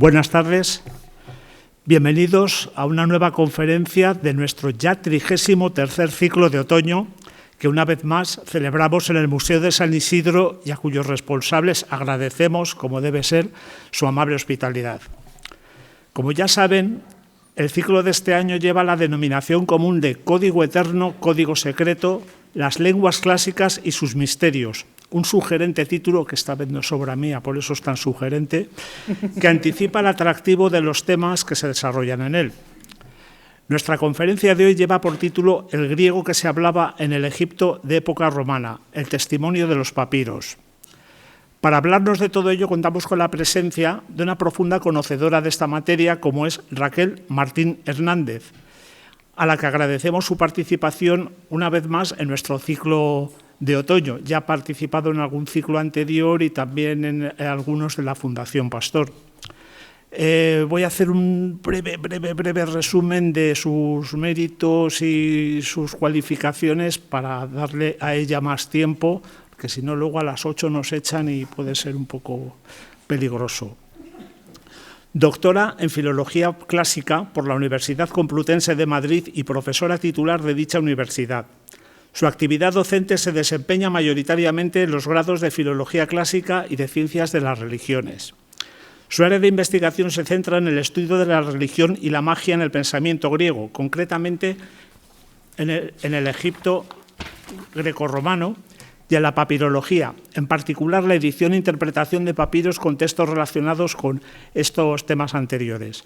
Buenas tardes, bienvenidos a una nueva conferencia de nuestro ya 33º ciclo de otoño que una vez más celebramos en el Museo de San Isidro y a cuyos responsables agradecemos, como debe ser, su amable hospitalidad. Como ya saben, el ciclo de este año lleva la denominación común de Código Eterno, Código Secreto, las lenguas clásicas y sus misterios. Un sugerente título, que esta vez no es obra mía, por eso es tan sugerente, que anticipa el atractivo de los temas que se desarrollan en él. Nuestra conferencia de hoy lleva por título El griego que se hablaba en el Egipto de época romana, el testimonio de los papiros. Para hablarnos de todo ello contamos con la presencia de una profunda conocedora de esta materia como es Raquel Martín Hernández, a la que agradecemos su participación una vez más en nuestro ciclo de otoño. Ya ha participado en algún ciclo anterior y también en algunos de la Fundación Pastor. Voy a hacer un breve resumen de sus méritos y sus cualificaciones para darle a ella más tiempo, que si no luego a las 8 nos echan y puede ser un poco peligroso. Doctora en Filología Clásica por la Universidad Complutense de Madrid y profesora titular de dicha universidad. Su actividad docente se desempeña mayoritariamente en los grados de Filología Clásica y de Ciencias de las Religiones. Su área de investigación se centra en el estudio de la religión y la magia en el pensamiento griego, concretamente en el Egipto grecorromano y en la papirología, en particular la edición e interpretación de papiros con textos relacionados con estos temas anteriores.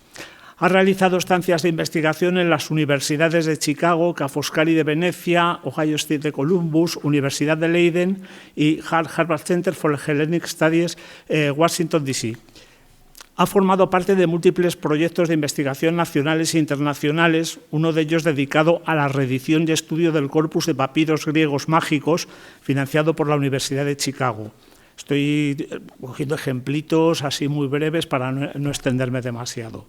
Ha realizado estancias de investigación en las universidades de Chicago, Ca' Foscari de Venecia, Ohio State de Columbus, Universidad de Leiden y Harvard Center for Hellenic Studies, Washington, D.C. Ha formado parte de múltiples proyectos de investigación nacionales e internacionales, uno de ellos dedicado a la reedición y estudio del corpus de papiros griegos mágicos, financiado por la Universidad de Chicago. Estoy cogiendo ejemplitos así muy breves para no extenderme demasiado.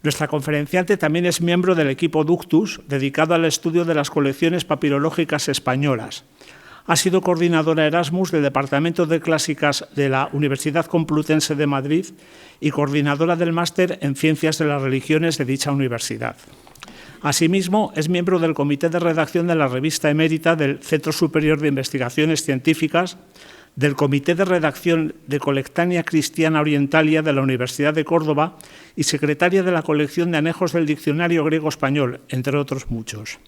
Nuestra conferenciante también es miembro del equipo Ductus, dedicado al estudio de las colecciones papirológicas españolas. Ha sido coordinadora Erasmus del Departamento de Clásicas de la Universidad Complutense de Madrid y coordinadora del máster en Ciencias de las Religiones de dicha universidad. Asimismo, es miembro del Comité de Redacción de la Revista Emérita del Centro Superior de Investigaciones Científicas, del Comité de Redacción de Colectania Cristiana Orientalia de la Universidad de Córdoba y secretaria de la colección de anejos del Diccionario Griego-Español, entre otros muchos.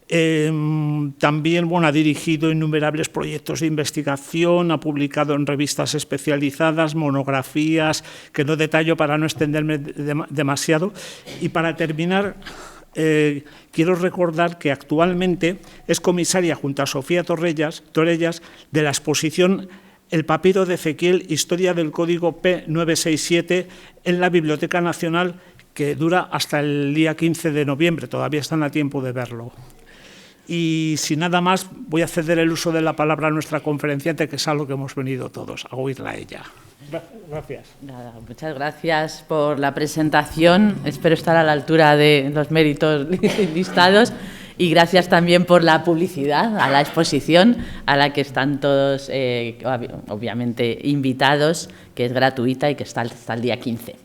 También ha dirigido innumerables proyectos de investigación, ha publicado en revistas especializadas, monografías, que no detallo para no extenderme demasiado. Y para terminar, quiero recordar que actualmente es comisaria junto a Sofía Torrellas de la exposición El papiro de Ezequiel, Historia del Código P967 en la Biblioteca Nacional, que dura hasta el día 15 de noviembre, todavía están a tiempo de verlo. Y sin nada más, voy a ceder el uso de la palabra a nuestra conferenciante, que es algo que hemos venido todos a oírla a ella. Gracias. Nada, muchas gracias por la presentación. Espero estar a la altura de los méritos listados y gracias también por la publicidad a la exposición, a la que están todos, obviamente, invitados, que es gratuita y que está hasta el día 15.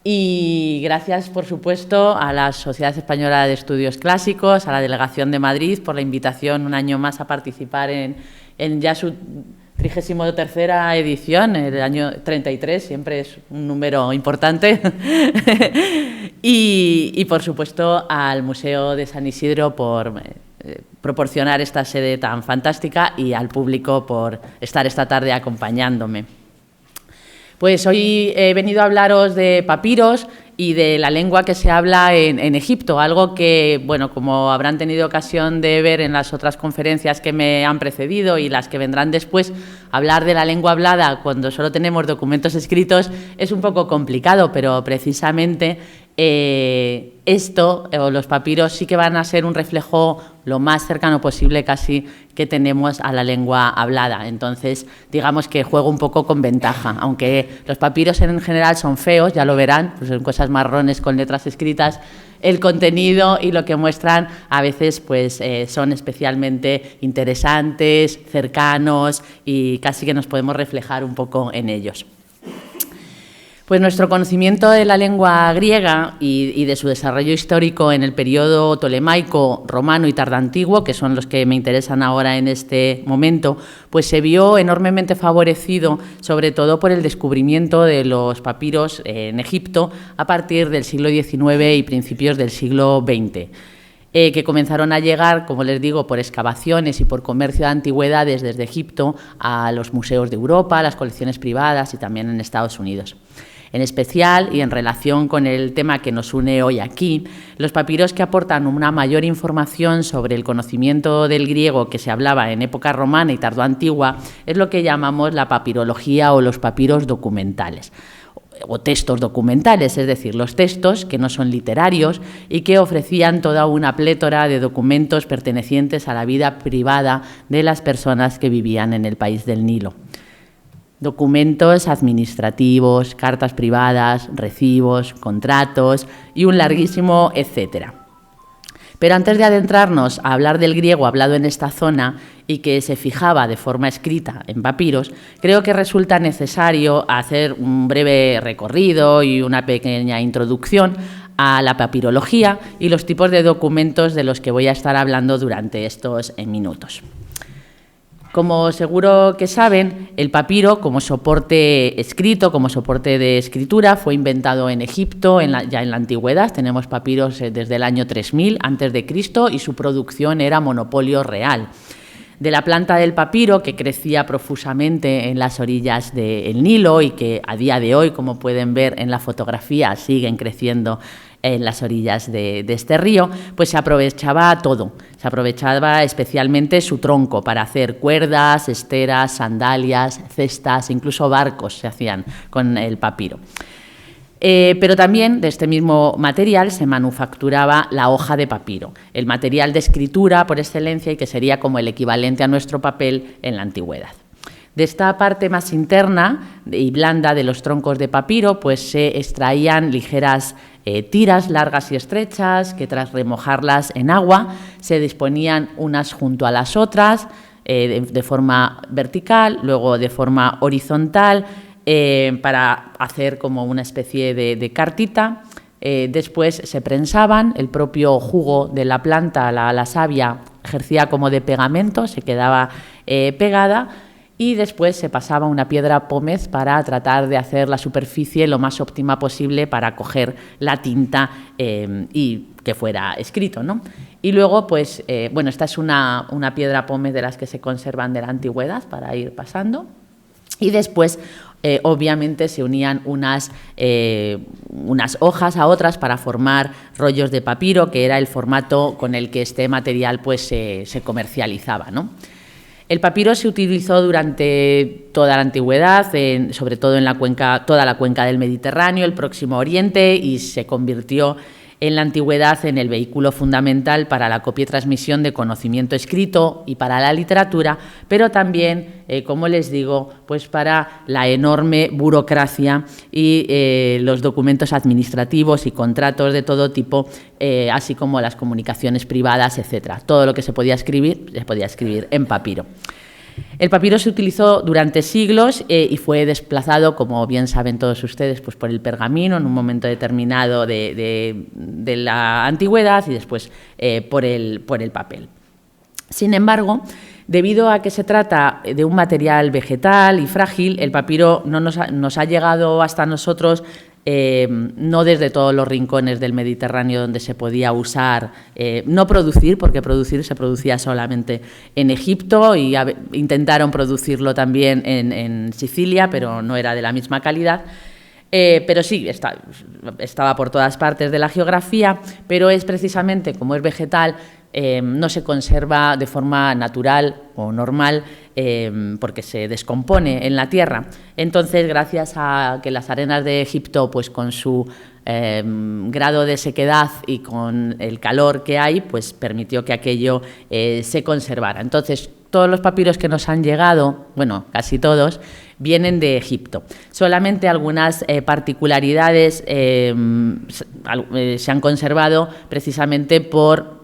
Y gracias, por supuesto, a la Sociedad Española de Estudios Clásicos, a la Delegación de Madrid, por la invitación un año más a participar en ya su 33ª edición, el año 33, siempre es un número importante. y, por supuesto, al Museo de San Isidro por proporcionar esta sede tan fantástica y al público por estar esta tarde acompañándome. Pues hoy he venido a hablaros de papiros y de la lengua que se habla en Egipto, algo que, bueno, como habrán tenido ocasión de ver en las otras conferencias que me han precedido y las que vendrán después, hablar de la lengua hablada cuando solo tenemos documentos escritos es un poco complicado, pero precisamente los papiros sí que van a ser un reflejo lo más cercano posible casi que tenemos a la lengua hablada. Entonces, digamos que juego un poco con ventaja, aunque los papiros en general son feos, ya lo verán, pues son cosas marrones con letras escritas. El contenido y lo que muestran a veces pues, son especialmente interesantes, cercanos y casi que nos podemos reflejar un poco en ellos. Pues nuestro conocimiento de la lengua griega y de su desarrollo histórico en el periodo tolemaico, romano y tardoantiguo, que son los que me interesan ahora en este momento, pues se vio enormemente favorecido, sobre todo por el descubrimiento de los papiros en Egipto a partir del siglo XIX y principios del siglo XX. Que comenzaron a llegar, como les digo, por excavaciones y por comercio de antigüedades desde Egipto a los museos de Europa, a las colecciones privadas y también en Estados Unidos. En especial, y en relación con el tema que nos une hoy aquí, los papiros que aportan una mayor información sobre el conocimiento del griego que se hablaba en época romana y tardoantigua es lo que llamamos la papirología o los papiros documentales, o textos documentales, es decir, los textos que no son literarios y que ofrecían toda una plétora de documentos pertenecientes a la vida privada de las personas que vivían en el país del Nilo. Documentos administrativos, cartas privadas, recibos, contratos y un larguísimo etcétera. Pero antes de adentrarnos a hablar del griego hablado en esta zona y que se fijaba de forma escrita en papiros, creo que resulta necesario hacer un breve recorrido y una pequeña introducción a la papirología y los tipos de documentos de los que voy a estar hablando durante estos minutos. Como seguro que saben, el papiro como soporte escrito, como soporte de escritura, fue inventado en Egipto ya en la antigüedad. Tenemos papiros desde el año 3000 a.C. y su producción era monopolio real. De la planta del papiro, que crecía profusamente en las orillas del Nilo y que a día de hoy, como pueden ver en la fotografía, siguen creciendo en las orillas de este río, pues se aprovechaba todo. Se aprovechaba especialmente su tronco para hacer cuerdas, esteras, sandalias, cestas, incluso barcos se hacían con el papiro. Pero también de este mismo material se manufacturaba la hoja de papiro, el material de escritura por excelencia y que sería como el equivalente a nuestro papel en la antigüedad. De esta parte más interna y blanda de los troncos de papiro, pues se extraían ligeras tiras largas y estrechas que tras remojarlas en agua se disponían unas junto a las otras de forma vertical, luego de forma horizontal para hacer como una especie de cartita. Después se prensaban, el propio jugo de la planta, la savia, ejercía como de pegamento, se quedaba pegada. Y después se pasaba una piedra pómez para tratar de hacer la superficie lo más óptima posible para coger la tinta y que fuera escrito, ¿no? Y luego, pues, bueno, esta es una piedra pómez de las que se conservan de la antigüedad para ir pasando. Y después, obviamente, se unían unas hojas a otras para formar rollos de papiro, que era el formato con el que este material pues, se comercializaba, ¿no? El papiro se utilizó durante toda la antigüedad, sobre todo en toda la cuenca del Mediterráneo, el Próximo Oriente, y se convirtió en la antigüedad en el vehículo fundamental para la copia y transmisión de conocimiento escrito y para la literatura, pero también, como les digo, pues para la enorme burocracia y los documentos administrativos y contratos de todo tipo, así como las comunicaciones privadas, etcétera. Todo lo que se podía escribir en papiro. El papiro se utilizó durante siglos y fue desplazado, como bien saben todos ustedes, pues por el pergamino en un momento determinado de la antigüedad y después por el papel. Sin embargo, debido a que se trata de un material vegetal y frágil, el papiro no nos ha llegado hasta nosotros no desde todos los rincones del Mediterráneo donde se podía usar, no producir, porque producir se producía solamente en Egipto y intentaron producirlo también en Sicilia, pero no era de la misma calidad. Pero sí, estaba por todas partes de la geografía, pero es precisamente, como es vegetal, no se conserva de forma natural o normal porque se descompone en la tierra. Entonces, gracias a que las arenas de Egipto, pues con su grado de sequedad y con el calor que hay, pues permitió que aquello se conservara. Entonces, todos los papiros que nos han llegado, bueno, casi todos, vienen de Egipto. Solamente algunas particularidades se han conservado precisamente por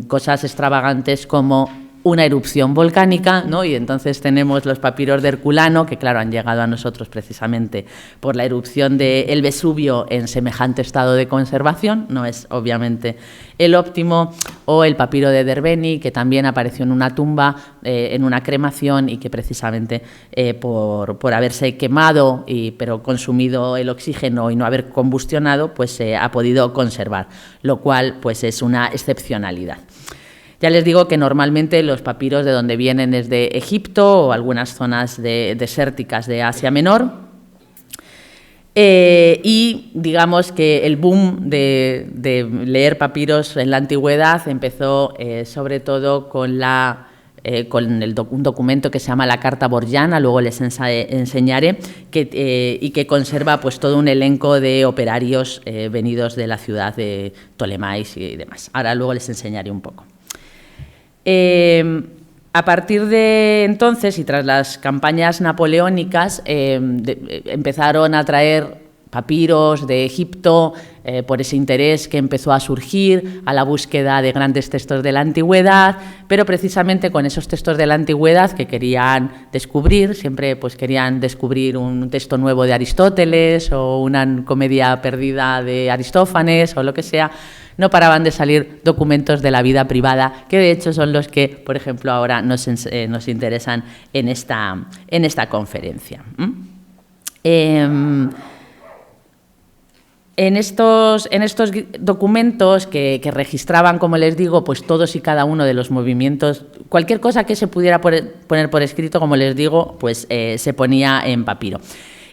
cosas extravagantes como una erupción volcánica, ¿no? Y entonces tenemos los papiros de Herculano, que claro, han llegado a nosotros precisamente por la erupción del Vesubio en semejante estado de conservación, no es obviamente el óptimo, o el papiro de Derbeni, que también apareció en una tumba, en una cremación, y que precisamente por haberse quemado, pero consumido el oxígeno y no haber combustionado, pues se ha podido conservar, lo cual pues es una excepcionalidad. Ya les digo que normalmente los papiros de donde vienen es de Egipto o algunas zonas desérticas de Asia Menor. Y digamos que el boom de leer papiros en la antigüedad empezó sobre todo con un documento que se llama la Carta Borgiana, luego les enseñaré, y que conserva pues todo un elenco de operarios venidos de la ciudad de Ptolemais y demás. Ahora luego les enseñaré un poco. A partir de entonces y tras las campañas napoleónicas empezaron a traer papiros de Egipto por ese interés que empezó a surgir a la búsqueda de grandes textos de la antigüedad, pero precisamente con esos textos de la antigüedad que querían descubrir, siempre pues querían descubrir un texto nuevo de Aristóteles o una comedia perdida de Aristófanes o lo que sea, no paraban de salir documentos de la vida privada, que de hecho son los que, por ejemplo, ahora nos interesan en esta conferencia. En estos documentos que registraban, como les digo, pues todos y cada uno de los movimientos, cualquier cosa que se pudiera poner por escrito, como les digo, pues se ponía en papiro.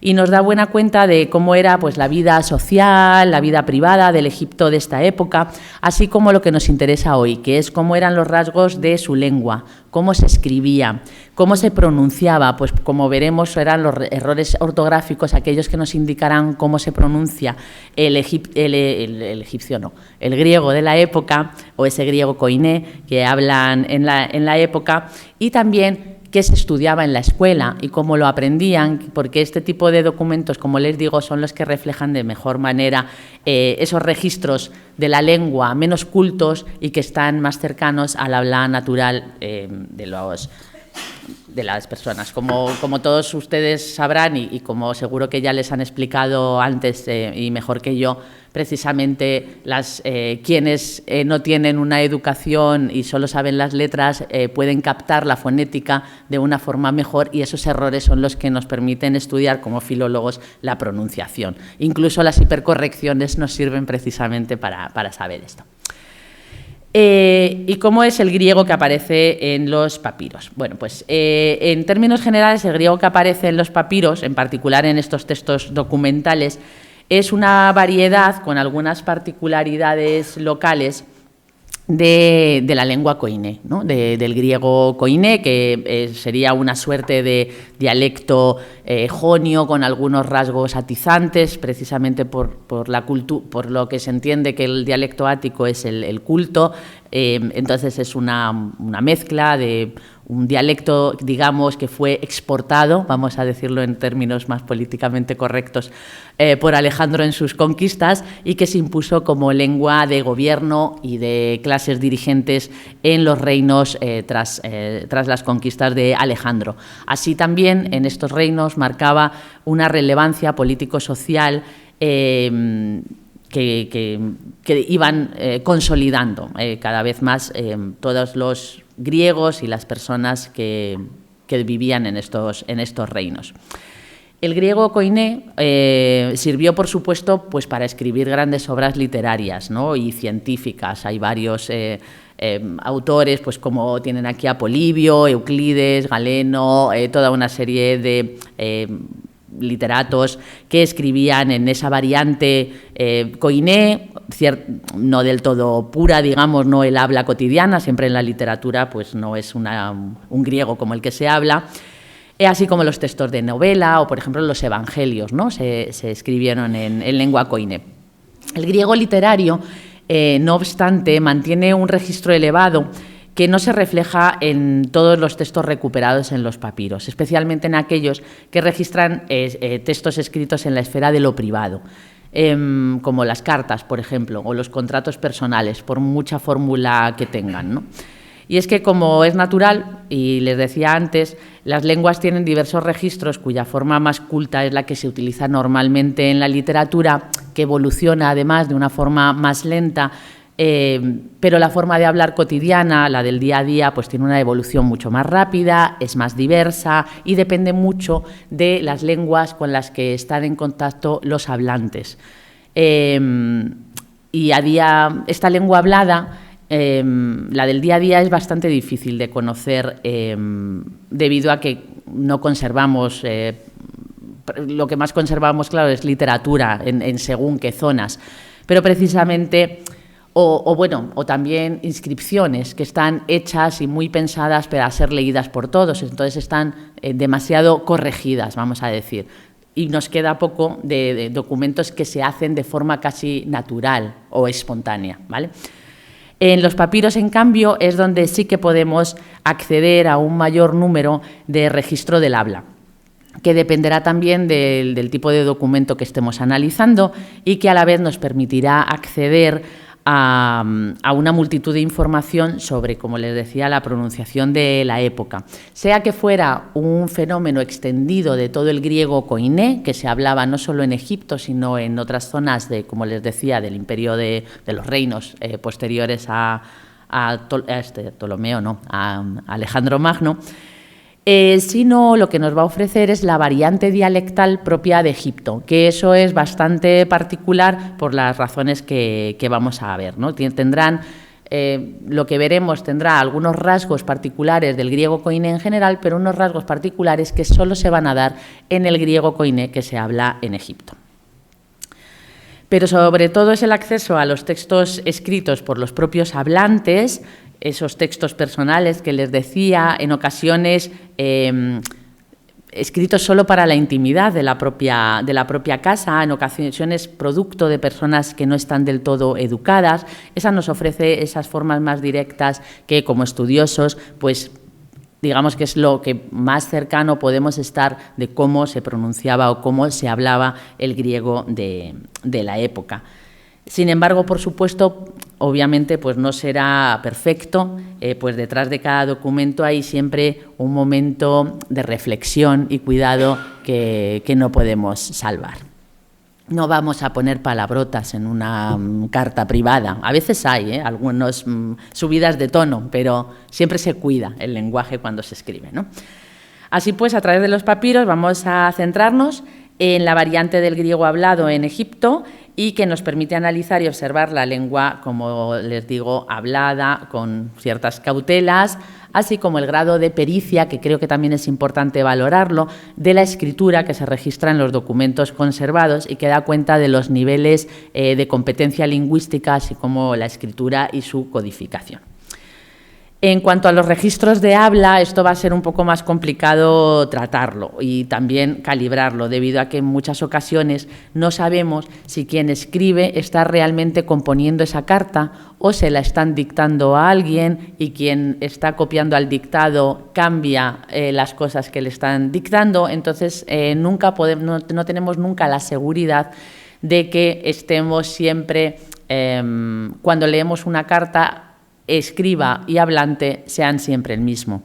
Y nos da buena cuenta de cómo era pues la vida social, la vida privada del Egipto de esta época, así como lo que nos interesa hoy, que es cómo eran los rasgos de su lengua, cómo se escribía, cómo se pronunciaba, pues como veremos eran los errores ortográficos aquellos que nos indicarán cómo se pronuncia el egipcio, no, el griego de la época, o ese griego koiné que hablan en la época, y también qué se estudiaba en la escuela y cómo lo aprendían, porque este tipo de documentos, como les digo, son los que reflejan de mejor manera esos registros de la lengua menos cultos y que están más cercanos al habla natural de las personas. Como todos ustedes sabrán y como seguro que ya les han explicado antes y mejor que yo, precisamente quienes no tienen una educación y solo saben las letras pueden captar la fonética de una forma mejor, y esos errores son los que nos permiten estudiar como filólogos la pronunciación. Incluso las hipercorrecciones nos sirven precisamente para saber esto. ¿Y cómo es el griego que aparece en los papiros? Bueno, pues en términos generales el griego que aparece en los papiros, en particular en estos textos documentales, es una variedad con algunas particularidades locales de la lengua koiné, ¿no? Del griego koiné, que sería una suerte de dialecto jonio con algunos rasgos atizantes, precisamente por lo que se entiende que el dialecto ático es el culto. Entonces es una mezcla de un dialecto, digamos, que fue exportado, vamos a decirlo en términos más políticamente correctos, por Alejandro en sus conquistas, y que se impuso como lengua de gobierno y de clases dirigentes en los reinos tras las conquistas de Alejandro. Así también en estos reinos marcaba una relevancia político-social que iban consolidando cada vez más todos los griegos y las personas que vivían en estos reinos. El griego koiné sirvió, por supuesto, pues para escribir grandes obras literarias, ¿no? Y científicas. Hay varios autores, pues como tienen aquí a Polibio, Euclides, Galeno, toda una serie de literatos que escribían en esa variante koiné, no del todo pura, digamos, no el habla cotidiana, siempre en la literatura pues no es un griego como el que se habla, así como los textos de novela o, por ejemplo, los evangelios, ¿no? se escribieron en lengua koiné. El griego literario, no obstante, mantiene un registro elevado que no se refleja en todos los textos recuperados en los papiros, especialmente en aquellos que registran textos escritos en la esfera de lo privado, como las cartas, por ejemplo, o los contratos personales, por mucha fórmula que tengan, ¿no? Y es que, como es natural, y les decía antes, las lenguas tienen diversos registros cuya forma más culta es la que se utiliza normalmente en la literatura, que evoluciona además de una forma más lenta, pero la forma de hablar cotidiana, la del día a día, pues tiene una evolución mucho más rápida, es más diversa y depende mucho de las lenguas con las que están en contacto los hablantes. Y esta lengua hablada, la del día a día, es bastante difícil de conocer debido a que no conservamos, lo que más conservamos, claro, es literatura en según qué zonas, pero precisamente, o también inscripciones que están hechas y muy pensadas para ser leídas por todos, entonces están demasiado corregidas, vamos a decir. Y nos queda poco de documentos que se hacen de forma casi natural o espontánea, ¿vale? En los papiros, en cambio, es donde sí que podemos acceder a un mayor número de registro del habla, que dependerá también del tipo de documento que estemos analizando y que a la vez nos permitirá acceder a una multitud de información sobre, como les decía, la pronunciación de la época. Sea que fuera un fenómeno extendido de todo el griego koiné, que se hablaba no solo en Egipto, sino en otras zonas, como les decía, del imperio de los reinos posteriores a Alejandro Magno, sino lo que nos va a ofrecer es la variante dialectal propia de Egipto, que eso es bastante particular por las razones que vamos a ver, ¿no? Tendrán, lo que veremos tendrá algunos rasgos particulares del griego koiné en general, pero unos rasgos particulares que solo se van a dar en el griego koiné que se habla en Egipto. Pero sobre todo es el acceso a los textos escritos por los propios hablantes, esos textos personales que les decía, en ocasiones escritos solo para la intimidad de la propia casa, en ocasiones producto de personas que no están del todo educadas. Esa nos ofrece esas formas más directas que, como estudiosos, pues digamos que es lo que más cercano podemos estar de cómo se pronunciaba o cómo se hablaba el griego de la época. Sin embargo, por supuesto, obviamente pues no será perfecto, pues detrás de cada documento hay siempre un momento de reflexión y cuidado que no podemos salvar. No vamos a poner palabrotas en una carta privada. A veces hay algunas subidas de tono, pero siempre se cuida el lenguaje cuando se escribe, ¿no? Así pues, a través de los papiros vamos a centrarnos en la variante del griego hablado en Egipto y que nos permite analizar y observar la lengua, como les digo, hablada con ciertas cautelas, así como el grado de pericia, que creo que también es importante valorarlo, de la escritura que se registra en los documentos conservados y que da cuenta de los niveles de competencia lingüística, así como la escritura y su codificación. En cuanto a los registros de habla, esto va a ser un poco más complicado tratarlo y también calibrarlo, debido a que en muchas ocasiones no sabemos si quien escribe está realmente componiendo esa carta o se la están dictando a alguien y quien está copiando al dictado cambia las cosas que le están dictando. Entonces, no tenemos nunca la seguridad de que estemos siempre, cuando leemos una carta, escriba y hablante sean siempre el mismo.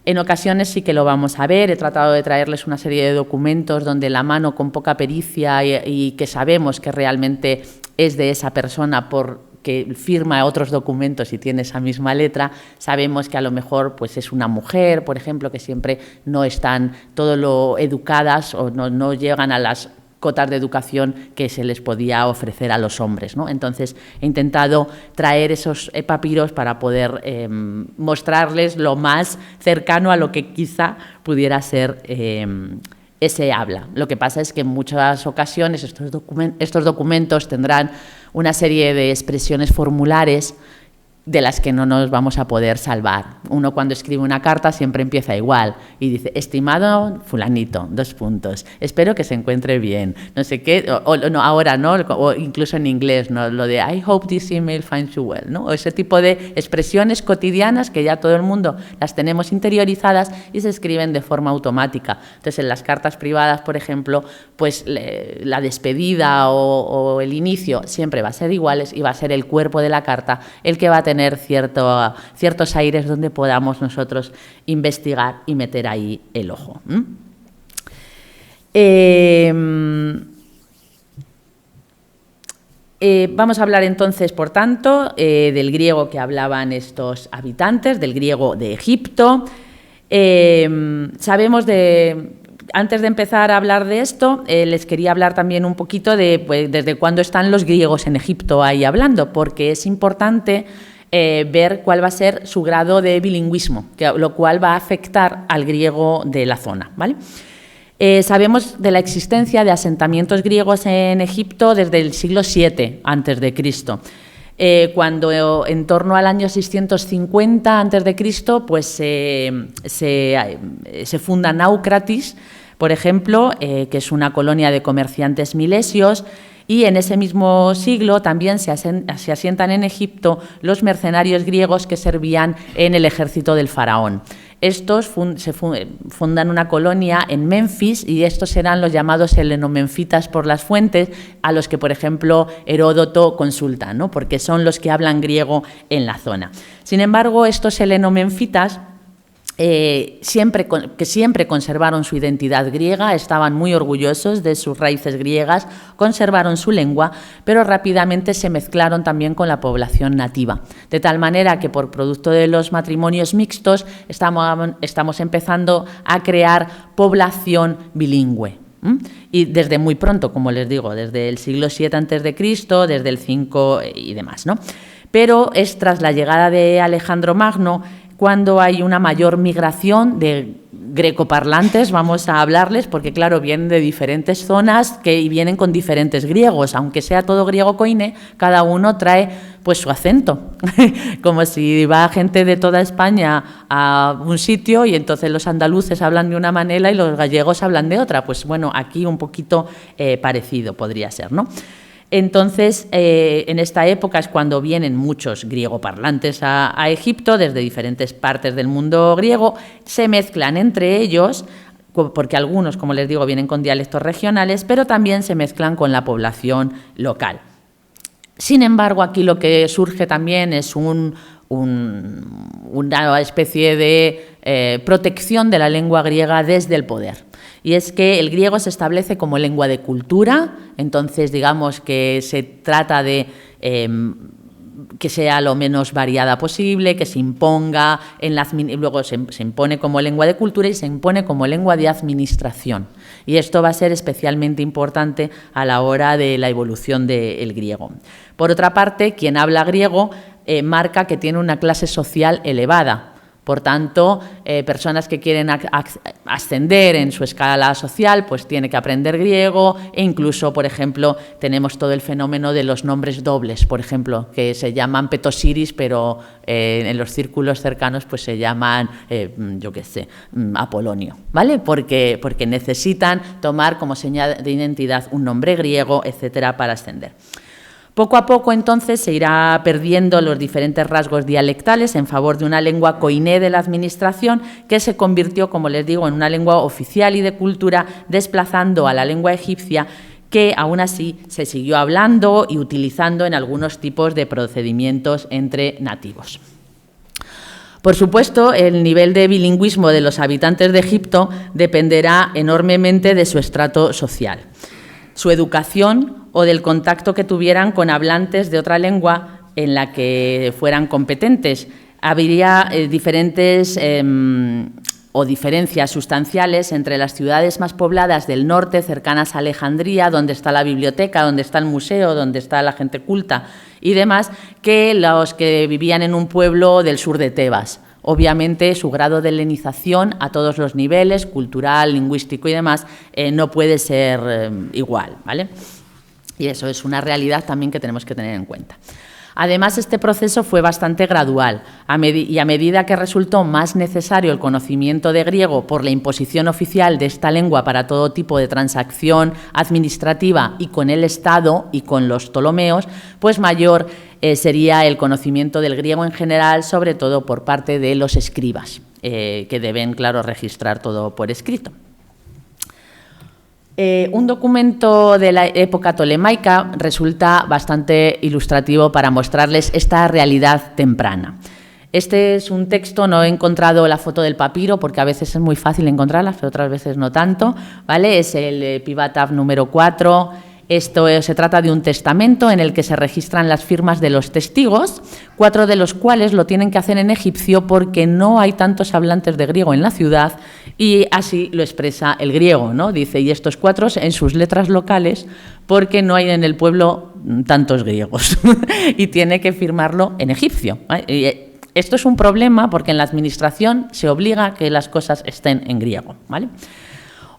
En ocasiones sí que lo vamos a ver. He tratado de traerles una serie de documentos donde la mano con poca pericia y que sabemos que realmente es de esa persona porque firma otros documentos y tiene esa misma letra, sabemos que a lo mejor pues es una mujer, por ejemplo, que siempre no están todo lo educadas o no llegan a las cotas de educación que se les podía ofrecer a los hombres, ¿no? Entonces, he intentado traer esos papiros para poder mostrarles lo más cercano a lo que quizá pudiera ser ese habla. Lo que pasa es que en muchas ocasiones estos documentos tendrán una serie de expresiones formulares de las que no nos vamos a poder salvar. Uno cuando escribe una carta siempre empieza igual y dice: estimado fulanito, : espero que se encuentre bien, no sé qué, ahora no, o incluso en inglés, ¿no? Lo de I hope this email finds you well, ¿no? O ese tipo de expresiones cotidianas que ya todo el mundo las tenemos interiorizadas y se escriben de forma automática. Entonces, en las cartas privadas, por ejemplo, pues la despedida o el inicio siempre va a ser iguales y va a ser el cuerpo de la carta el que va a tener tener ciertos aires donde podamos nosotros investigar y meter ahí el ojo. Vamos a hablar entonces, por tanto, del griego que hablaban estos habitantes, del griego de Egipto. Antes de empezar a hablar de esto, les quería hablar también un poquito de desde cuándo están los griegos en Egipto ahí hablando, porque es importante ver cuál va a ser su grado de bilingüismo, lo cual va a afectar al griego de la zona, ¿vale? Sabemos de la existencia de asentamientos griegos en Egipto desde el siglo VII a.C., cuando en torno al año 650 a.C., pues se funda Naucratis, por ejemplo, que es una colonia de comerciantes milesios, y en ese mismo siglo también se asientan en Egipto los mercenarios griegos que servían en el ejército del faraón. Estos fundan una colonia en Menfis y estos serán los llamados helenomenfitas por las fuentes, a los que, por ejemplo, Heródoto consulta, ¿no? Porque son los que hablan griego en la zona. Sin embargo, estos helenomenfitas siempre conservaron su identidad griega, estaban muy orgullosos de sus raíces griegas, conservaron su lengua, pero rápidamente se mezclaron también con la población nativa, de tal manera que por producto de los matrimonios mixtos estamos empezando a crear población bilingüe. Y desde muy pronto, como les digo, desde el siglo VII a.C., desde el 5 y demás, ¿no? Pero es tras la llegada de Alejandro Magno cuando hay una mayor migración de grecoparlantes, vamos a hablarles, porque claro, vienen de diferentes zonas y vienen con diferentes griegos, aunque sea todo griego koiné, cada uno trae pues su acento, como si va gente de toda España a un sitio y entonces los andaluces hablan de una manera y los gallegos hablan de otra, pues bueno, aquí un poquito parecido podría ser, ¿no? Entonces, en esta época es cuando vienen muchos griegoparlantes a Egipto, desde diferentes partes del mundo griego, se mezclan entre ellos, porque algunos, como les digo, vienen con dialectos regionales, pero también se mezclan con la población local. Sin embargo, aquí lo que surge también es una especie de protección de la lengua griega desde el poder. Y es que el griego se establece como lengua de cultura, entonces digamos que se trata de que sea lo menos variada posible, que se imponga, luego se impone como lengua de cultura y se impone como lengua de administración. Y esto va a ser especialmente importante a la hora de la evolución del griego. Por otra parte, quien habla griego marca que tiene una clase social elevada. Por tanto, personas que quieren ascender en su escala social, pues tiene que aprender griego e incluso, por ejemplo, tenemos todo el fenómeno de los nombres dobles, por ejemplo, que se llaman Petosiris, pero en los círculos cercanos pues se llaman, yo qué sé, Apolonio, ¿vale? Porque necesitan tomar como señal de identidad un nombre griego, etcétera, para ascender. Poco a poco, entonces, se irá perdiendo los diferentes rasgos dialectales en favor de una lengua koiné de la administración que se convirtió, como les digo, en una lengua oficial y de cultura, desplazando a la lengua egipcia, que aún así se siguió hablando y utilizando en algunos tipos de procedimientos entre nativos. Por supuesto, el nivel de bilingüismo de los habitantes de Egipto dependerá enormemente de su estrato social, su educación o del contacto que tuvieran con hablantes de otra lengua en la que fueran competentes. Habría diferencias sustanciales entre las ciudades más pobladas del norte, cercanas a Alejandría, donde está la biblioteca, donde está el museo, donde está la gente culta y demás, que los que vivían en un pueblo del sur de Tebas. Obviamente, su grado de helenización a todos los niveles, cultural, lingüístico y demás, no puede ser igual, ¿vale? Y eso es una realidad también que tenemos que tener en cuenta. Además, este proceso fue bastante gradual y a medida que resultó más necesario el conocimiento de griego por la imposición oficial de esta lengua para todo tipo de transacción administrativa y con el Estado y con los Ptolomeos, pues mayor sería el conocimiento del griego en general, sobre todo por parte de los escribas, que deben, claro, registrar todo por escrito. Un documento de la época tolemaica resulta bastante ilustrativo para mostrarles esta realidad temprana. Este es un texto, no he encontrado la foto del papiro porque a veces es muy fácil encontrarlas, pero otras veces no tanto, ¿vale? Es el Epitaph número 4. Esto se trata de un testamento en el que se registran las firmas de los testigos, 4 de los cuales lo tienen que hacer en egipcio porque no hay tantos hablantes de griego en la ciudad y así lo expresa el griego, ¿no? Dice, y estos 4 en sus letras locales porque no hay en el pueblo tantos griegos y tiene que firmarlo en egipcio. Esto es un problema porque en la administración se obliga a que las cosas estén en griego, ¿vale?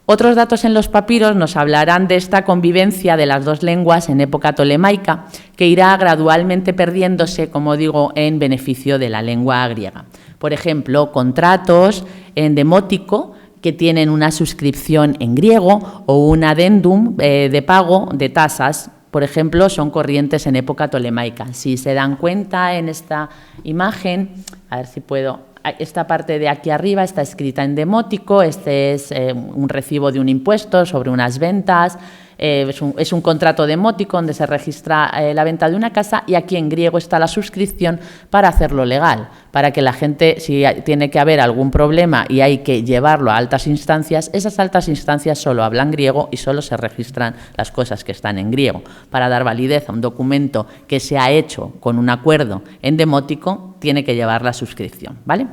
Otros datos en los papiros nos hablarán de esta convivencia de las dos lenguas en época tolemaica, que irá gradualmente perdiéndose, como digo, en beneficio de la lengua griega. Por ejemplo, contratos en demótico que tienen una suscripción en griego o un adendum de pago de tasas, por ejemplo, son corrientes en época tolemaica. Si se dan cuenta en esta imagen, a ver si puedo... Esta parte de aquí arriba está escrita en demótico, este es un recibo de un impuesto sobre unas ventas, es un contrato demótico donde se registra la venta de una casa y aquí en griego está la suscripción para hacerlo legal, para que la gente, si tiene que haber algún problema y hay que llevarlo a altas instancias, esas altas instancias solo hablan griego y solo se registran las cosas que están en griego. Para dar validez a un documento que se ha hecho con un acuerdo en demótico, tiene que llevar la suscripción, ¿vale?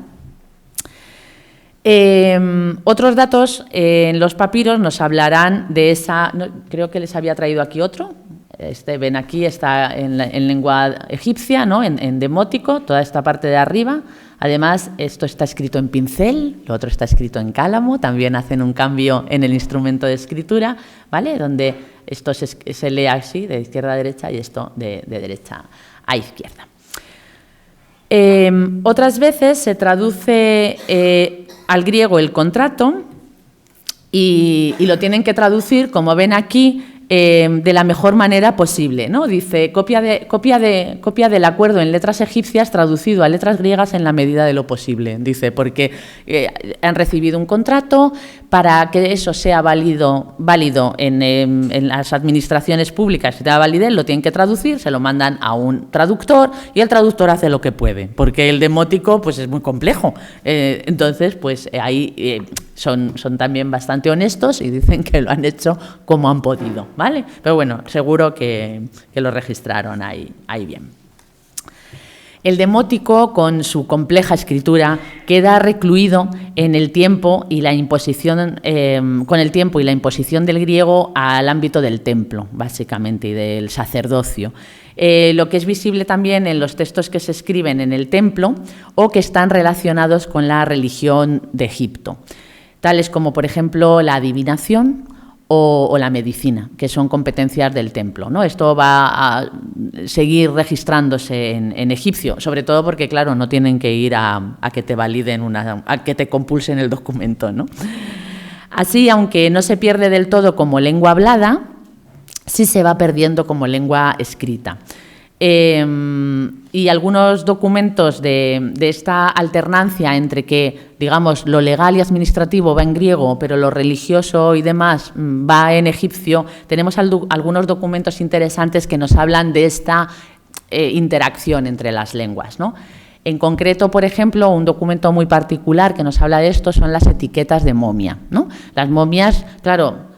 Otros datos en los papiros nos hablarán de esa... creo que les había traído aquí otro. Ven aquí, está en lengua egipcia, ¿no? En demótico, toda esta parte de arriba. Además, esto está escrito en pincel, lo otro está escrito en cálamo. También hacen un cambio en el instrumento de escritura, ¿vale? Donde esto se lee así, de izquierda a derecha, y esto de derecha a izquierda. Otras veces se traduce al griego el contrato y lo tienen que traducir, como ven aquí, de la mejor manera posible, ¿no? Dice, copia del acuerdo en letras egipcias traducido a letras griegas en la medida de lo posible. Dice, porque han recibido un contrato, para que eso sea válido en las administraciones públicas, si da validez, lo tienen que traducir, se lo mandan a un traductor y el traductor hace lo que puede, porque el demótico pues, es muy complejo. Entonces, pues ahí son también bastante honestos y dicen que lo han hecho como han podido, ¿vale? Pero bueno, seguro que lo registraron ahí bien. El demótico, con su compleja escritura, queda recluido en el tiempo y la imposición, con el tiempo y la imposición del griego al ámbito del templo, básicamente, y del sacerdocio. Lo que es visible también en los textos que se escriben en el templo o que están relacionados con la religión de Egipto, tales como, por ejemplo, la adivinación o la medicina, que son competencias del templo, ¿no? Esto va a seguir registrándose en egipcio, sobre todo porque, claro, no tienen que ir a que te validen, a que te compulsen el documento, ¿no? Así, aunque no se pierde del todo como lengua hablada, sí se va perdiendo como lengua escrita. Y algunos documentos de esta alternancia entre que, digamos, lo legal y administrativo va en griego, pero lo religioso y demás va en egipcio, tenemos algunos documentos interesantes que nos hablan de esta interacción entre las lenguas, ¿no? En concreto, por ejemplo, un documento muy particular que nos habla de esto son las etiquetas de momia, ¿no? Las momias, claro,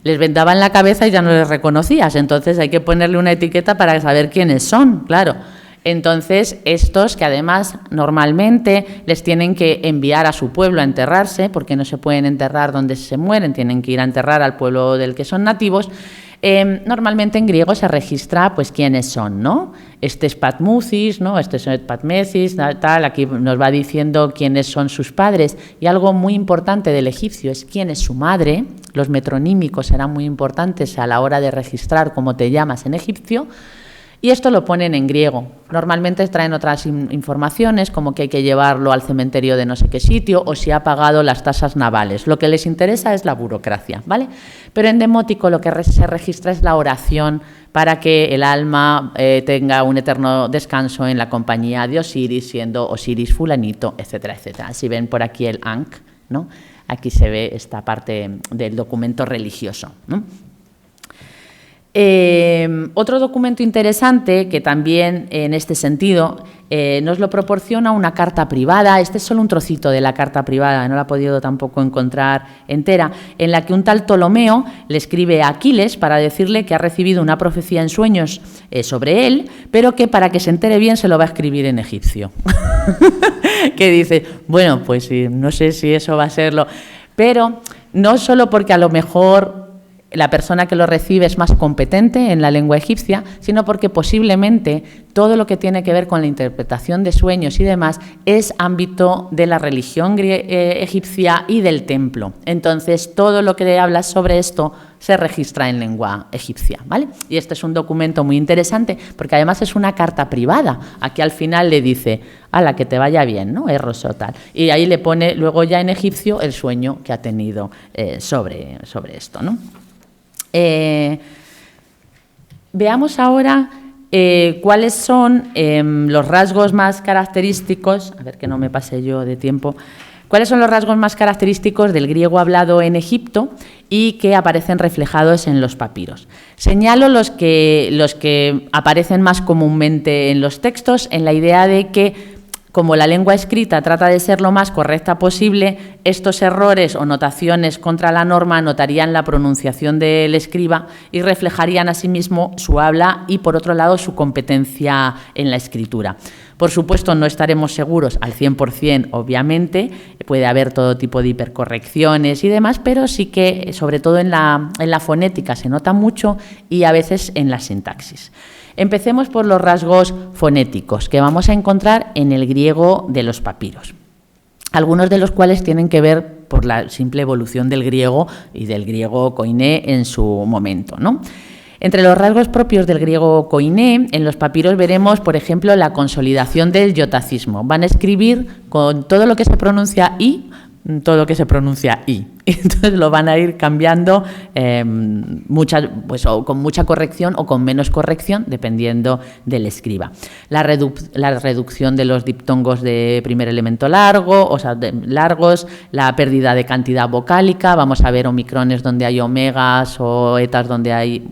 les vendaban la cabeza y ya no les reconocías, entonces hay que ponerle una etiqueta para saber quiénes son, claro. Entonces, estos que además normalmente les tienen que enviar a su pueblo a enterrarse, porque no se pueden enterrar donde se mueren, tienen que ir a enterrar al pueblo del que son nativos. Normalmente en griego se registra pues quiénes son, ¿no? Este es Patmucis, ¿no? Este es Patmecis, tal, aquí nos va diciendo quiénes son sus padres. Y algo muy importante del egipcio es quién es su madre. Los metronímicos serán muy importantes a la hora de registrar cómo te llamas en egipcio. Y esto lo ponen en griego. Normalmente traen otras informaciones, como que hay que llevarlo al cementerio de no sé qué sitio o si ha pagado las tasas navales. Lo que les interesa es la burocracia, ¿vale? Pero en demótico lo que se registra es la oración para que el alma tenga un eterno descanso en la compañía de Osiris, siendo Osiris fulanito, etcétera, etcétera. Si ven por aquí el Ankh, ¿no? aquí se ve esta parte del documento religioso, ¿no? Otro documento interesante que también en este sentido nos lo proporciona una carta privada. Este es solo un trocito de la carta privada, no la he podido tampoco encontrar entera, en la que un tal Ptolomeo le escribe a Aquiles para decirle que ha recibido una profecía en sueños sobre él, pero que para que se entere bien se lo va a escribir en egipcio. Que dice, bueno, pues no sé si eso va a serlo, pero no solo porque a lo mejor la persona que lo recibe es más competente en la lengua egipcia, sino porque posiblemente todo lo que tiene que ver con la interpretación de sueños y demás es ámbito de la religión egipcia y del templo. Entonces, todo lo que habla sobre esto se registra en lengua egipcia, ¿vale? Y este es un documento muy interesante porque además es una carta privada. Aquí al final le dice, ala, que te vaya bien, ¿no? Erros o tal. Y ahí le pone luego ya en egipcio el sueño que ha tenido sobre esto, ¿no? Veamos ahora cuáles son los rasgos más característicos, a ver que no me pase yo de tiempo, cuáles son los rasgos más característicos del griego hablado en Egipto y que aparecen reflejados en los papiros. Señalo los que aparecen más comúnmente en los textos, en la idea de que como la lengua escrita trata de ser lo más correcta posible, estos errores o notaciones contra la norma notarían la pronunciación del escriba y reflejarían asimismo su habla y, por otro lado, su competencia en la escritura. Por supuesto, no estaremos seguros al 100%, obviamente, puede haber todo tipo de hipercorrecciones y demás, pero sí que, sobre todo en la fonética, se nota mucho y a veces en la sintaxis. Empecemos por los rasgos fonéticos que vamos a encontrar en el griego de los papiros, algunos de los cuales tienen que ver por la simple evolución del griego y del griego koiné en su momento, ¿no? Entre los rasgos propios del griego koiné, en los papiros veremos, por ejemplo, la consolidación del iotacismo. Van a escribir con todo lo que se pronuncia i, todo lo que se pronuncia i. Entonces lo van a ir cambiando o con mucha corrección o con menos corrección, dependiendo del escriba. La reducción de los diptongos de primer elemento largo, o sea, largos, la pérdida de cantidad vocálica, vamos a ver omicrones donde hay omegas o etas donde hay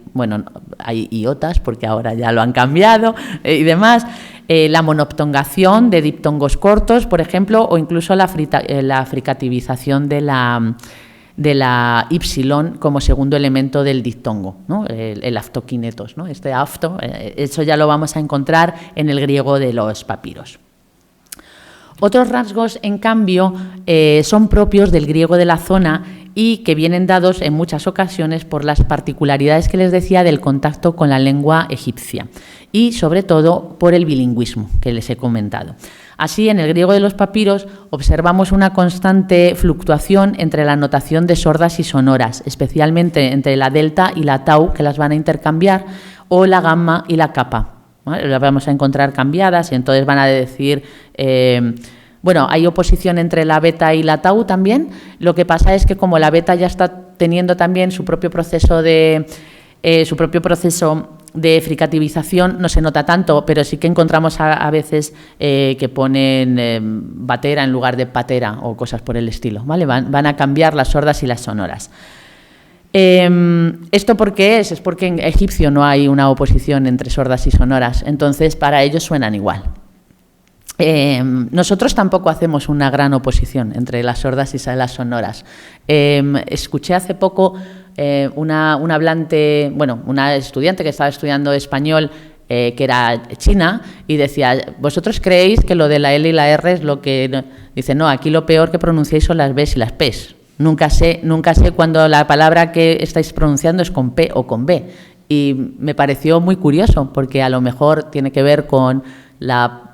iotas, porque ahora ya lo han cambiado y demás. La monoptongación de diptongos cortos, por ejemplo, o incluso la fricativización de la ipsilon como segundo elemento del diptongo, ¿no? El aftokinetos, ¿no? Este afto, eso ya lo vamos a encontrar en el griego de los papiros. Otros rasgos, en cambio, son propios del griego de la zona y que vienen dados en muchas ocasiones por las particularidades que les decía del contacto con la lengua egipcia y, sobre todo, por el bilingüismo que les he comentado. Así, en el griego de los papiros observamos una constante fluctuación entre la notación de sordas y sonoras, especialmente entre la delta y la tau, que las van a intercambiar, o la gamma y la kappa. ¿Vale? Las vamos a encontrar cambiadas y entonces van a decir... hay oposición entre la beta y la tau también. Lo que pasa es que como la beta ya está teniendo también su propio proceso de fricativización, no se nota tanto, pero sí que encontramos a veces que ponen batera en lugar de patera o cosas por el estilo, ¿vale? Van a cambiar las sordas y las sonoras. ¿Esto por qué es? Es porque en egipcio no hay una oposición entre sordas y sonoras, entonces para ellos suenan igual. Nosotros tampoco hacemos una gran oposición entre las sordas y las sonoras. Escuché hace poco una estudiante que estaba estudiando español, que era china, y decía, ¿vosotros creéis que lo de la L y la R es lo que...? Dice, no, aquí lo peor que pronunciáis son las Bs y las Ps. Nunca sé cuando la palabra que estáis pronunciando es con P o con B. Y me pareció muy curioso, porque a lo mejor tiene que ver con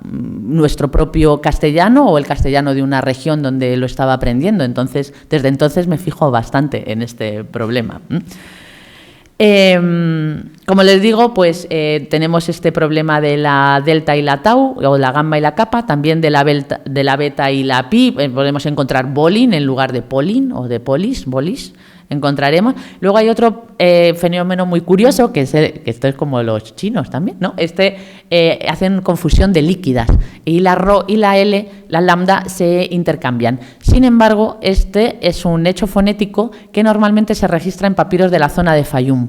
nuestro propio castellano o el castellano de una región donde lo estaba aprendiendo. Entonces, desde entonces me fijo bastante en este problema. Como les digo, pues tenemos este problema de la delta y la tau, o la gamma y la kappa, también de la beta y la pi. Podemos encontrar bolin en lugar de polin o de bolis. encontraremos. Luego hay otro fenómeno muy curioso, que esto es como los chinos también, ¿no? Hacen confusión de líquidas y la Rho y la L, la lambda, se intercambian. Sin embargo, este es un hecho fonético que normalmente se registra en papiros de la zona de Fayum.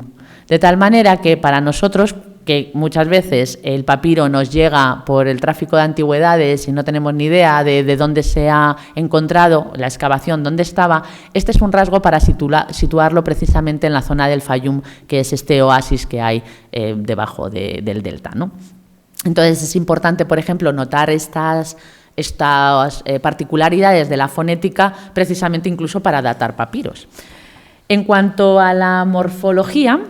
De tal manera que para nosotros, que muchas veces el papiro nos llega por el tráfico de antigüedades y no tenemos ni idea de dónde se ha encontrado la excavación, dónde estaba, este es un rasgo para situarlo precisamente en la zona del Fayum, que es este oasis que hay debajo del delta, ¿no? Entonces es importante, por ejemplo, notar estas particularidades de la fonética, precisamente incluso para datar papiros. En cuanto a la morfología,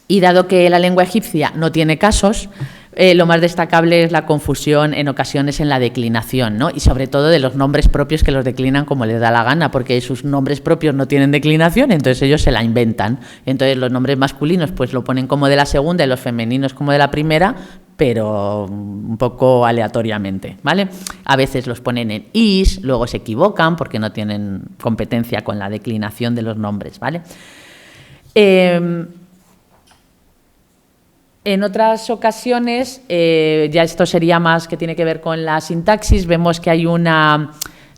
y dado que la lengua egipcia no tiene casos, lo más destacable es la confusión en ocasiones en la declinación, ¿no? Y sobre todo de los nombres propios, que los declinan como les da la gana, porque sus nombres propios no tienen declinación, entonces ellos se la inventan. Entonces los nombres masculinos pues lo ponen como de la segunda y los femeninos como de la primera, pero un poco aleatoriamente, ¿vale? A veces los ponen en is, luego se equivocan porque no tienen competencia con la declinación de los nombres, ¿vale? En otras ocasiones, ya esto sería más que tiene que ver con la sintaxis, vemos que hay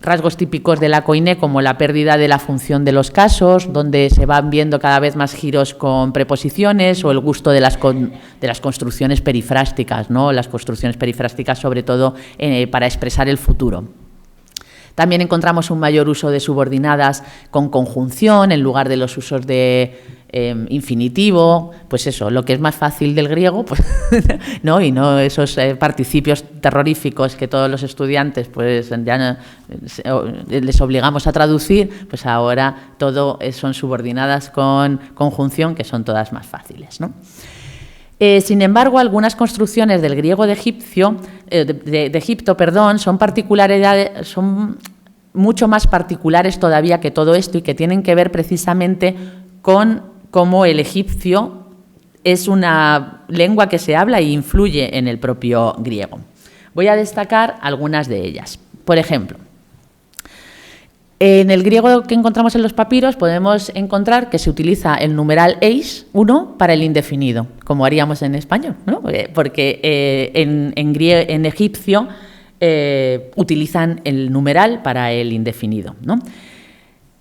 rasgos típicos de la Koiné, como la pérdida de la función de los casos, donde se van viendo cada vez más giros con preposiciones, o el gusto de las construcciones perifrásticas, ¿no? Las construcciones perifrásticas, sobre todo para expresar el futuro. También encontramos un mayor uso de subordinadas con conjunción en lugar de los usos de infinitivo, pues eso, lo que es más fácil del griego, pues no, y no esos participios terroríficos que todos los estudiantes pues ya les obligamos a traducir, pues ahora todo son subordinadas con conjunción, que son todas más fáciles, ¿no? Sin embargo, algunas construcciones del griego de Egipto, son mucho más particulares todavía que todo esto, y que tienen que ver precisamente con cómo el egipcio es una lengua que se habla e influye en el propio griego. Voy a destacar algunas de ellas. Por ejemplo, en el griego que encontramos en los papiros podemos encontrar que se utiliza el numeral eis, 1, para el indefinido, como haríamos en español, ¿no? Porque en egipcio utilizan el numeral para el indefinido, ¿no?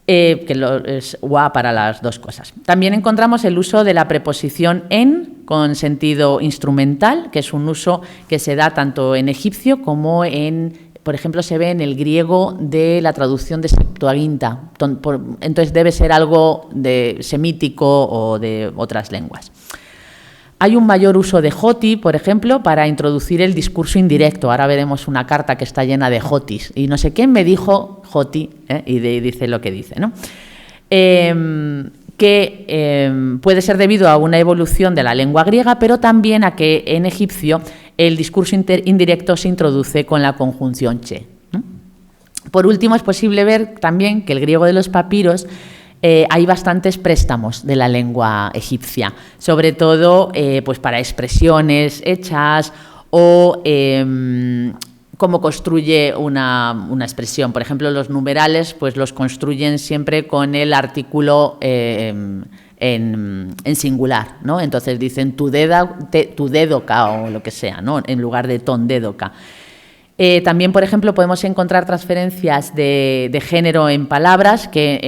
Que es wa para las dos cosas. También encontramos el uso de la preposición en con sentido instrumental, que es un uso que se da tanto en egipcio como por ejemplo, se ve en el griego de la traducción de Septuaginta. Entonces debe ser algo semítico o de otras lenguas. Hay un mayor uso de joti, por ejemplo, para introducir el discurso indirecto. Ahora veremos una carta que está llena de jotis. Y no sé quién me dijo joti, y dice lo que dice, ¿no? Que puede ser debido a una evolución de la lengua griega, pero también a que en egipcio el discurso indirecto se introduce con la conjunción che, ¿no? Por último, es posible ver también que el griego de los papiros hay bastantes préstamos de la lengua egipcia, sobre todo pues para expresiones hechas o cómo construye una expresión. Por ejemplo, los numerales pues los construyen siempre con el artículo en singular, ¿no? Entonces dicen tu dédoca o lo que sea, ¿no? En lugar de ton dédoca. También, por ejemplo, podemos encontrar transferencias de género en palabras que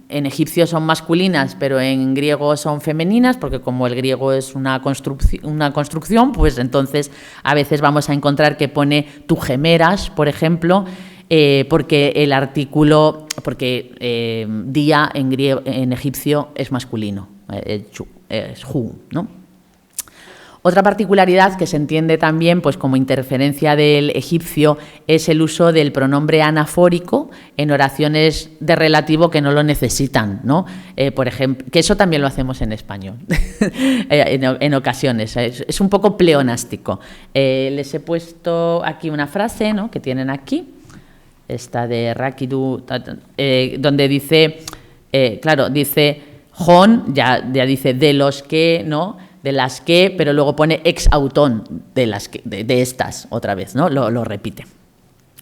en egipcio son masculinas, pero en griego son femeninas, porque como el griego es una construcción, pues entonces a veces vamos a encontrar que pone tu gemeras, por ejemplo, porque el artículo, día en egipcio es masculino, es hu, ¿no? Otra particularidad que se entiende también pues, como interferencia del egipcio es el uso del pronombre anafórico en oraciones de relativo que no lo necesitan, ¿no? Por ejemplo, que eso también lo hacemos en español, en ocasiones. Es un poco pleonástico. Les he puesto aquí una frase, ¿no? Que tienen aquí, esta de Rakidu, donde dice, dice, Jon, ya dice de los que, ¿no? De las que, pero luego pone ex autón de estas, otra vez, ¿no? Lo repite.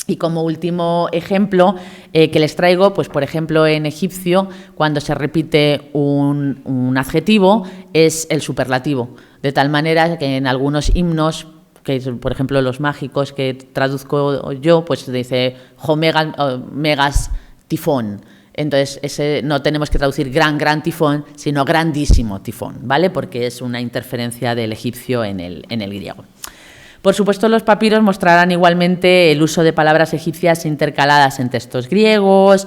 Y como último ejemplo que les traigo, pues por ejemplo en egipcio, cuando se repite un adjetivo, es el superlativo, de tal manera que en algunos himnos, que por ejemplo los mágicos que traduzco yo, pues dice megas tifón. Entonces, no tenemos que traducir gran tifón, sino grandísimo tifón, ¿vale? Porque es una interferencia del egipcio en el griego. Por supuesto, los papiros mostrarán igualmente el uso de palabras egipcias intercaladas en textos griegos,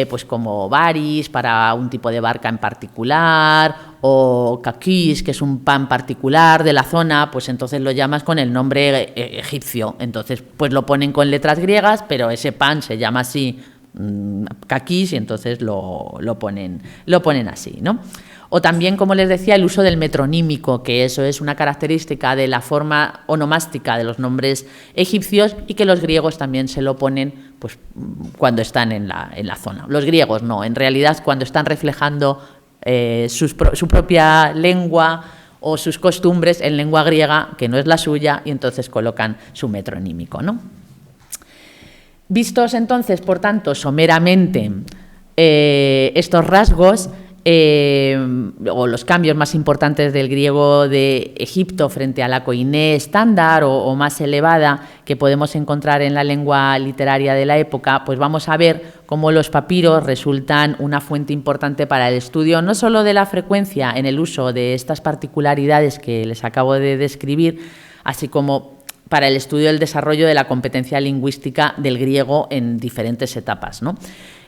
pues como baris, para un tipo de barca en particular, o kakis, que es un pan particular de la zona, pues entonces lo llamas con el nombre egipcio. Entonces, pues lo ponen con letras griegas, pero ese pan se llama así, kakis, y entonces lo ponen así, ¿no? O también, como les decía, el uso del metronímico, que eso es una característica de la forma onomástica de los nombres egipcios y que los griegos también se lo ponen pues, cuando están en la zona. Los griegos no, en realidad cuando están reflejando su propia lengua o sus costumbres en lengua griega, que no es la suya, y entonces colocan su metronímico, ¿no? Vistos entonces, por tanto, someramente estos rasgos, o los cambios más importantes del griego de Egipto frente a la koiné estándar o más elevada que podemos encontrar en la lengua literaria de la época, pues vamos a ver cómo los papiros resultan una fuente importante para el estudio no solo de la frecuencia en el uso de estas particularidades que les acabo de describir, así como para el estudio del desarrollo de la competencia lingüística del griego en diferentes etapas, ¿no?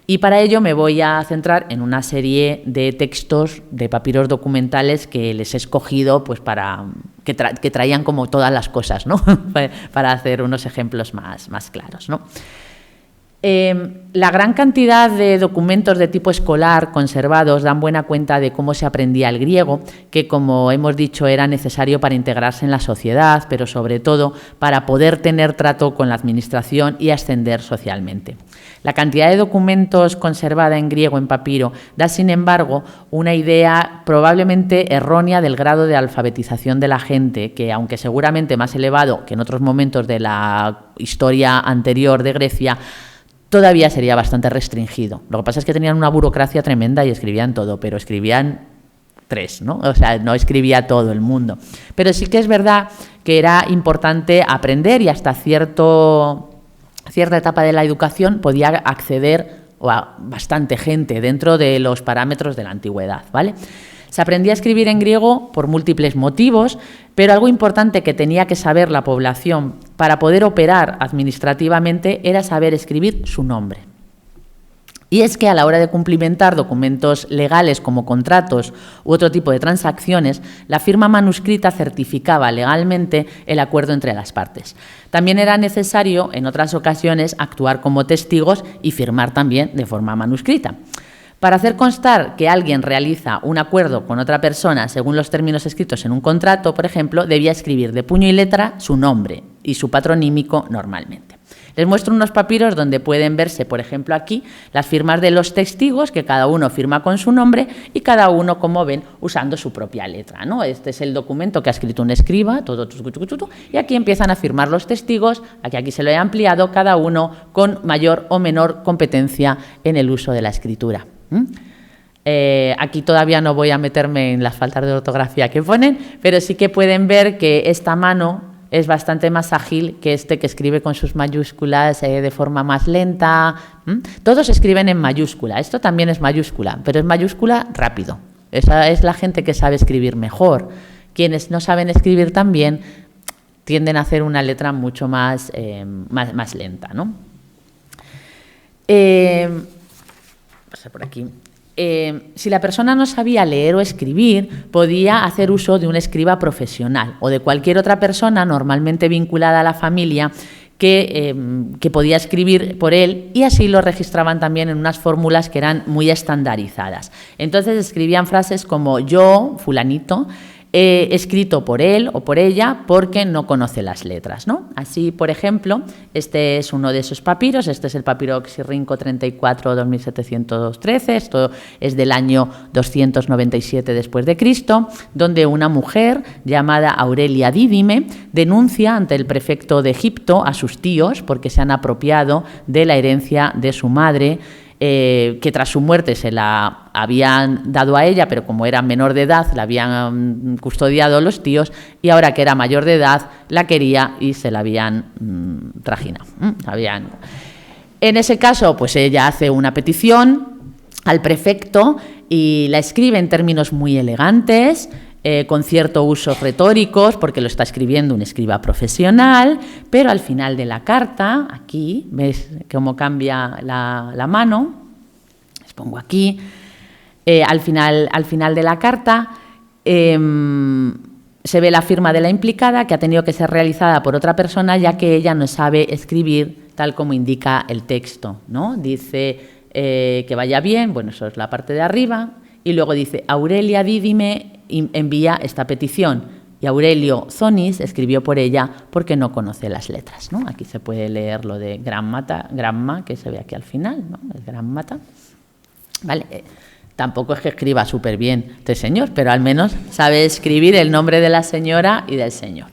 Y para ello me voy a centrar en una serie de textos, de papiros documentales que les he escogido pues que traían como todas las cosas, ¿no? Para hacer unos ejemplos más claros, ¿no? La gran cantidad de documentos de tipo escolar conservados dan buena cuenta de cómo se aprendía el griego, que como hemos dicho era necesario para integrarse en la sociedad, pero sobre todo para poder tener trato con la administración y ascender socialmente. La cantidad de documentos conservada en griego en papiro da, sin embargo, una idea probablemente errónea del grado de alfabetización de la gente, que aunque seguramente más elevado que en otros momentos de la historia anterior de Grecia, todavía sería bastante restringido. Lo que pasa es que tenían una burocracia tremenda y escribían todo, pero escribían 3, ¿no? O sea, no escribía todo el mundo. Pero sí que es verdad que era importante aprender y hasta cierta etapa de la educación podía acceder a bastante gente dentro de los parámetros de la antigüedad, ¿vale? Se aprendía a escribir en griego por múltiples motivos, pero algo importante que tenía que saber la población para poder operar administrativamente era saber escribir su nombre. Y es que a la hora de cumplimentar documentos legales como contratos u otro tipo de transacciones, la firma manuscrita certificaba legalmente el acuerdo entre las partes. También era necesario, en otras ocasiones, actuar como testigos y firmar también de forma manuscrita. Para hacer constar que alguien realiza un acuerdo con otra persona según los términos escritos en un contrato, por ejemplo, debía escribir de puño y letra su nombre y su patronímico normalmente. Les muestro unos papiros donde pueden verse, por ejemplo, aquí las firmas de los testigos, que cada uno firma con su nombre y cada uno, como ven, usando su propia letra, ¿no? Este es el documento que ha escrito un escriba, y aquí empiezan a firmar los testigos, aquí se lo he ampliado, cada uno con mayor o menor competencia en el uso de la escritura. Aquí todavía no voy a meterme en las faltas de ortografía que ponen, pero sí que pueden ver que esta mano es bastante más ágil que este que escribe con sus mayúsculas de forma más lenta. Todos escriben en mayúscula, esto también es mayúscula, pero es mayúscula rápido. Esa es la gente que sabe escribir mejor. Quienes no saben escribir tan bien tienden a hacer una letra mucho más lenta, ¿no? Pasar por aquí. Si la persona no sabía leer o escribir, podía hacer uso de un escriba profesional o de cualquier otra persona normalmente vinculada a la familia que podía escribir por él, y así lo registraban también en unas fórmulas que eran muy estandarizadas. Entonces escribían frases como yo, fulanito, escrito por él o por ella porque no conoce las letras, ¿no? Así, por ejemplo, este es uno de esos papiros, este es el papiro Oxirrinco 34-2713, esto es del año 297 después de Cristo, donde una mujer llamada Aurelia Dídime denuncia ante el prefecto de Egipto a sus tíos porque se han apropiado de la herencia de su madre, que tras su muerte se la habían dado a ella, pero como era menor de edad la habían custodiado los tíos, y ahora que era mayor de edad la quería y se la habían trajinado. En ese caso, pues ella hace una petición al prefecto y la escribe en términos muy elegantes, con cierto usos retóricos, porque lo está escribiendo un escriba profesional, pero al final de la carta, aquí, ¿ves cómo cambia la mano? Les pongo aquí. Al final de la carta se ve la firma de la implicada, que ha tenido que ser realizada por otra persona, ya que ella no sabe escribir tal como indica el texto, ¿no? Dice que vaya bien, bueno, eso es la parte de arriba, y luego dice Aurelia Dídime envía esta petición, y Aurelio Zonis escribió por ella porque no conoce las letras, ¿no? Aquí se puede leer lo de gramma, que se ve aquí al final, ¿no? El grammata. Vale, tampoco es que escriba súper bien este señor, pero al menos sabe escribir el nombre de la señora y del señor.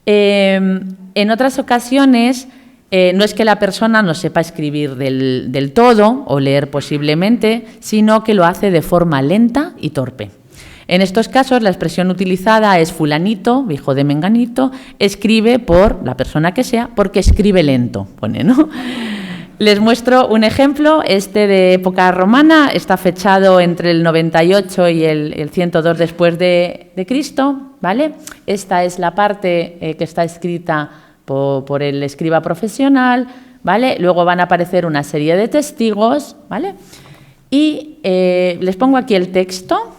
En otras ocasiones, no es que la persona no sepa escribir del todo o leer posiblemente, sino que lo hace de forma lenta y torpe. En estos casos, la expresión utilizada es fulanito, hijo de menganito, escribe por la persona que sea, porque escribe lento, pone, ¿no? Les muestro un ejemplo, este de época romana, está fechado entre el 98 y el 102 después de Cristo, ¿vale? Esta es la parte que está escrita por el escriba profesional, ¿vale? Luego van a aparecer una serie de testigos, ¿vale? Y les pongo aquí el texto.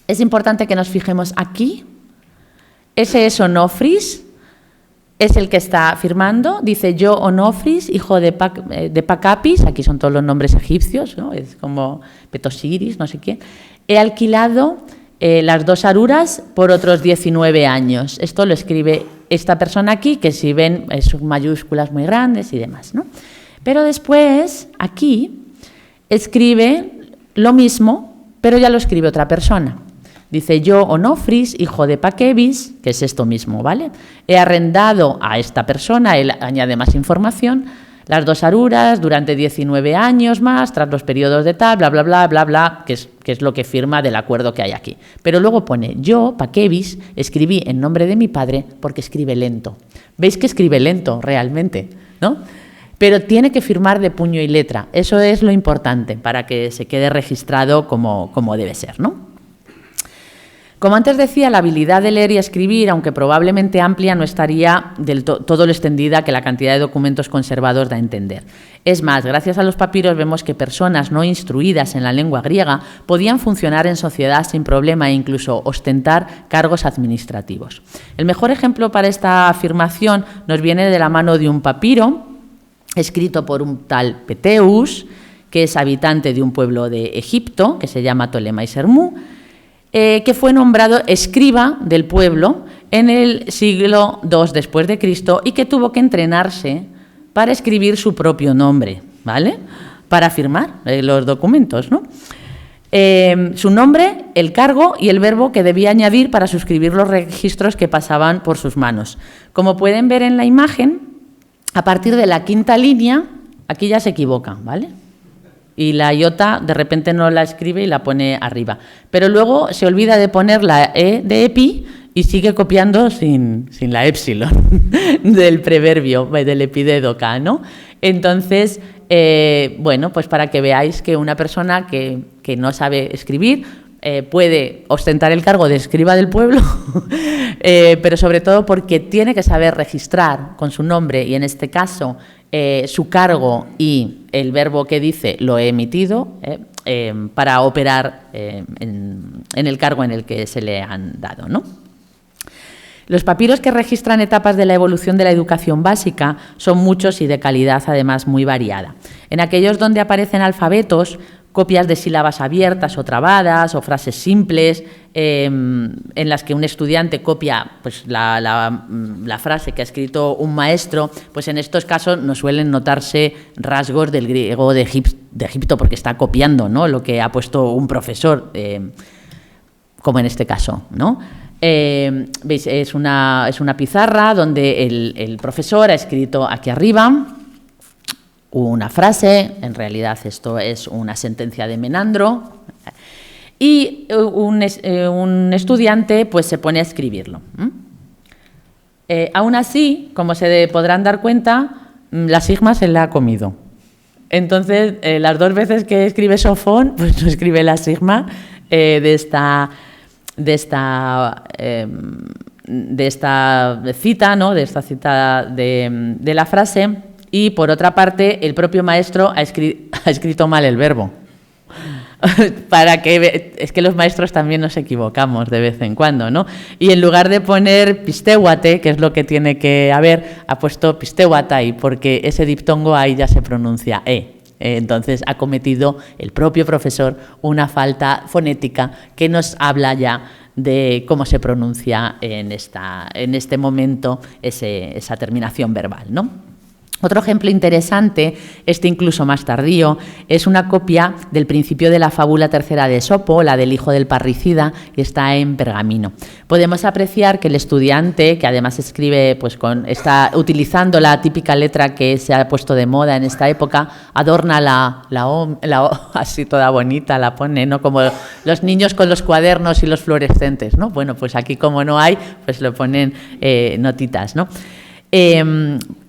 Es importante que nos fijemos aquí. Ese es Onofris, es el que está firmando. Dice yo, Onofris, hijo de Pacapis, aquí son todos los nombres egipcios, ¿no? Es como Petosiris, no sé qué. He alquilado las 2 aruras por otros 19 años. Esto lo escribe esta persona aquí, que si ven son mayúsculas muy grandes y demás, ¿no? Pero después, aquí, escribe lo mismo, pero ya lo escribe otra persona. Dice yo, Onofris, hijo de Paquebis, que es esto mismo, ¿vale? He arrendado a esta persona, él añade más información, las 2 aruras durante 19 años más, tras los periodos de tal, bla, bla, bla, bla, bla, que es lo que firma del acuerdo que hay aquí. Pero luego pone, yo, Paquebis, escribí en nombre de mi padre porque escribe lento. ¿Veis que escribe lento realmente, no? Pero tiene que firmar de puño y letra. Eso es lo importante para que se quede registrado como debe ser, ¿no? Como antes decía, la habilidad de leer y escribir, aunque probablemente amplia, no estaría del todo lo extendida que la cantidad de documentos conservados da a entender. Es más, gracias a los papiros vemos que personas no instruidas en la lengua griega podían funcionar en sociedad sin problema e incluso ostentar cargos administrativos. El mejor ejemplo para esta afirmación nos viene de la mano de un papiro escrito por un tal Peteus, que es habitante de un pueblo de Egipto, que se llama Ptolemais-Hermú, que fue nombrado escriba del pueblo en el siglo II después de Cristo y que tuvo que entrenarse para escribir su propio nombre, ¿vale? Para firmar los documentos, ¿no? Su nombre, el cargo y el verbo que debía añadir para suscribir los registros que pasaban por sus manos. Como pueden ver en la imagen, a partir de la 5ª línea, aquí ya se equivoca, ¿vale? Y la iota de repente no la escribe y la pone arriba. Pero luego se olvida de poner la E de epi y sigue copiando sin la épsilon del preverbio, del epidédoca, ¿no? Entonces, bueno, pues para que veáis que una persona que no sabe escribir puede ostentar el cargo de escriba del pueblo, pero sobre todo porque tiene que saber registrar con su nombre y en este caso su cargo y el verbo que dice lo he emitido para operar en el cargo en el que se le han dado, ¿no? Los papiros que registran etapas de la evolución de la educación básica son muchos y de calidad además muy variada. En aquellos donde aparecen alfabetos copias de sílabas abiertas o trabadas o frases simples en las que un estudiante copia pues, la frase que ha escrito un maestro, pues en estos casos no suelen notarse rasgos del griego de Egipto porque está copiando, ¿no?, lo que ha puesto un profesor, como en este caso, ¿no? ¿Veis? Es una pizarra donde el profesor ha escrito aquí arriba una frase, en realidad esto es una sentencia de Menandro, y un estudiante pues se pone a escribirlo. Aún así, como se podrán dar cuenta, la sigma se la ha comido. Entonces, las 2 veces que escribe Sofón, pues no escribe la sigma de esta cita, ¿no?, de esta cita de la frase. Y, por otra parte, el propio maestro ha escrito mal el verbo. Es que los maestros también nos equivocamos de vez en cuando, ¿no? Y en lugar de poner pisteuate, que es lo que tiene que haber, ha puesto pisteuatai, porque ese diptongo ahí ya se pronuncia e. Entonces ha cometido el propio profesor una falta fonética que nos habla ya de cómo se pronuncia en este momento esa terminación verbal, ¿no? Otro ejemplo interesante, incluso más tardío, es una copia del principio de la fábula tercera de Esopo, la del hijo del parricida, y está en pergamino. Podemos apreciar que el estudiante, que además escribe, pues está utilizando la típica letra que se ha puesto de moda en esta época, adorna la O así toda bonita, la pone, ¿no?, como los niños con los cuadernos y los fluorescentes, ¿no? Bueno, pues aquí como no hay, pues lo ponen notitas, ¿no?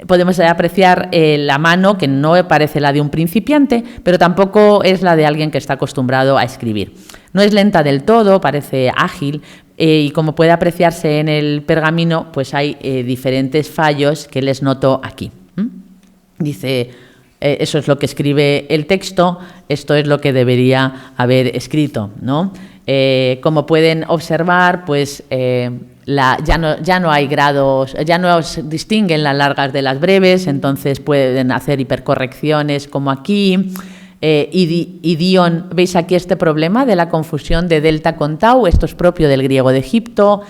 Podemos apreciar la mano, que no parece la de un principiante, pero tampoco es la de alguien que está acostumbrado a escribir. No es lenta del todo, parece ágil, y como puede apreciarse en el pergamino, pues hay diferentes fallos que les noto aquí. Dice, eso es lo que escribe el texto, esto es lo que debería haber escrito, ¿no? Como pueden observar, pues ya no hay grados, ya no se distinguen las largas de las breves, entonces pueden hacer hipercorrecciones como aquí. Idión, ¿veis aquí este problema de la confusión de delta con tau? Esto es propio del griego de Egipto.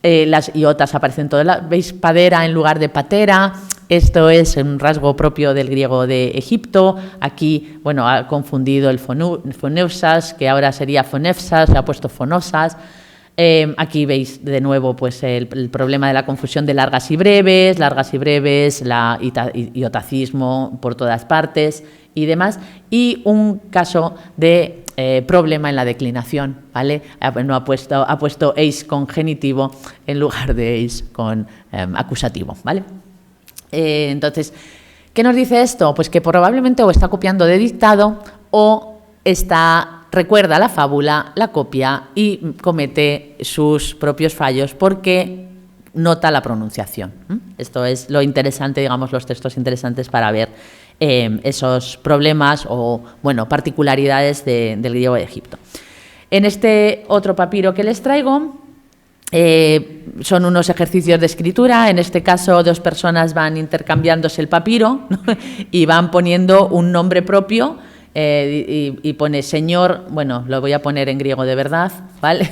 Las iotas aparecen todas, ¿veis? Padera en lugar de patera. Esto es un rasgo propio del griego de Egipto. Aquí, bueno, ha confundido el foneusas, que ahora sería fonefsas, le ha puesto fonosas. Aquí veis de nuevo pues el problema de la confusión de largas y breves, iotacismo por todas partes y demás, y un caso de problema en la declinación, ¿vale? No ha puesto eis con genitivo en lugar de eis con acusativo, ¿vale? Entonces, ¿qué nos dice esto? Pues que probablemente o está copiando de dictado o recuerda la fábula, la copia y comete sus propios fallos porque nota la pronunciación. Esto es lo interesante, digamos, los textos interesantes para ver esos problemas o, bueno, particularidades del griego de Egipto. En este otro papiro que les traigo, son unos ejercicios de escritura. En este caso, 2 personas van intercambiándose el papiro, ¿no? Y van poniendo un nombre propio. Y pone señor, bueno, lo voy a poner en griego de verdad, ¿vale?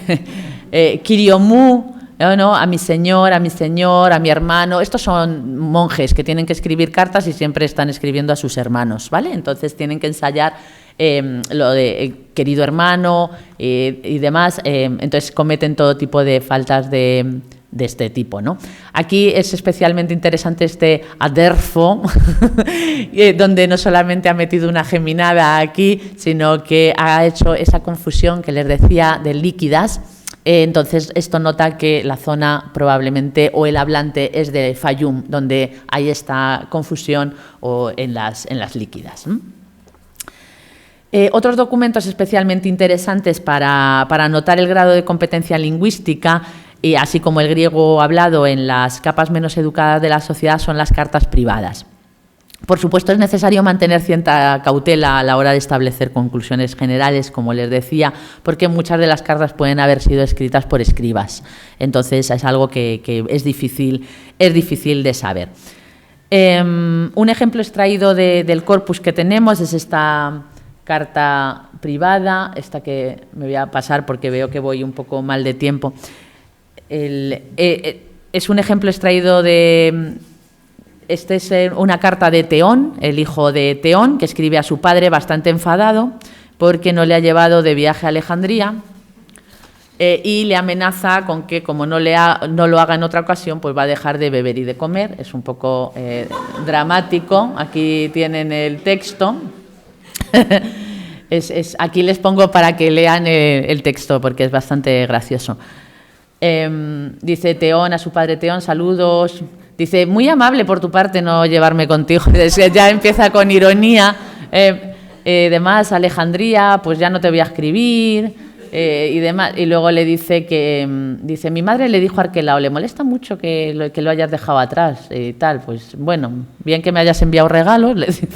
Kiriomu, ¿no? A mi señor, a mi hermano. Estos son monjes que tienen que escribir cartas y siempre están escribiendo a sus hermanos, ¿vale? Entonces tienen que ensayar lo de querido hermano y demás. Entonces cometen todo tipo de faltas de este tipo, ¿no? Aquí es especialmente interesante este aderfo, donde no solamente ha metido una geminada aquí, sino que ha hecho esa confusión que les decía de líquidas. Entonces, esto nota que la zona probablemente o el hablante es de Fayum, donde hay esta confusión o en las líquidas. Otros documentos especialmente interesantes para notar el grado de competencia lingüística, y así como el griego hablado en las capas menos educadas de la sociedad, son las cartas privadas. Por supuesto, es necesario mantener cierta cautela a la hora de establecer conclusiones generales, como les decía, porque muchas de las cartas pueden haber sido escritas por escribas. Entonces, es algo que es difícil de saber. Un ejemplo extraído del corpus que tenemos es esta carta privada, esta que me voy a pasar porque veo que voy un poco mal de tiempo. Es un ejemplo extraído de... Esta es una carta de Teón, el hijo de Teón, que escribe a su padre bastante enfadado porque no le ha llevado de viaje a Alejandría y le amenaza con que, como no lo haga en otra ocasión, pues va a dejar de beber y de comer. Es un poco dramático. Aquí tienen el texto. Aquí les pongo para que lean el texto porque es bastante gracioso. Dice Teón a su padre: Teón, saludos. Dice: muy amable por tu parte no llevarme contigo. Ya empieza con ironía. Demás, Alejandría, pues ya no te voy a escribir. Y demás. Y luego le dice que mi madre le dijo a Arquelao: le molesta mucho que lo hayas dejado atrás y tal. Pues bueno, bien que me hayas enviado regalos, le dice,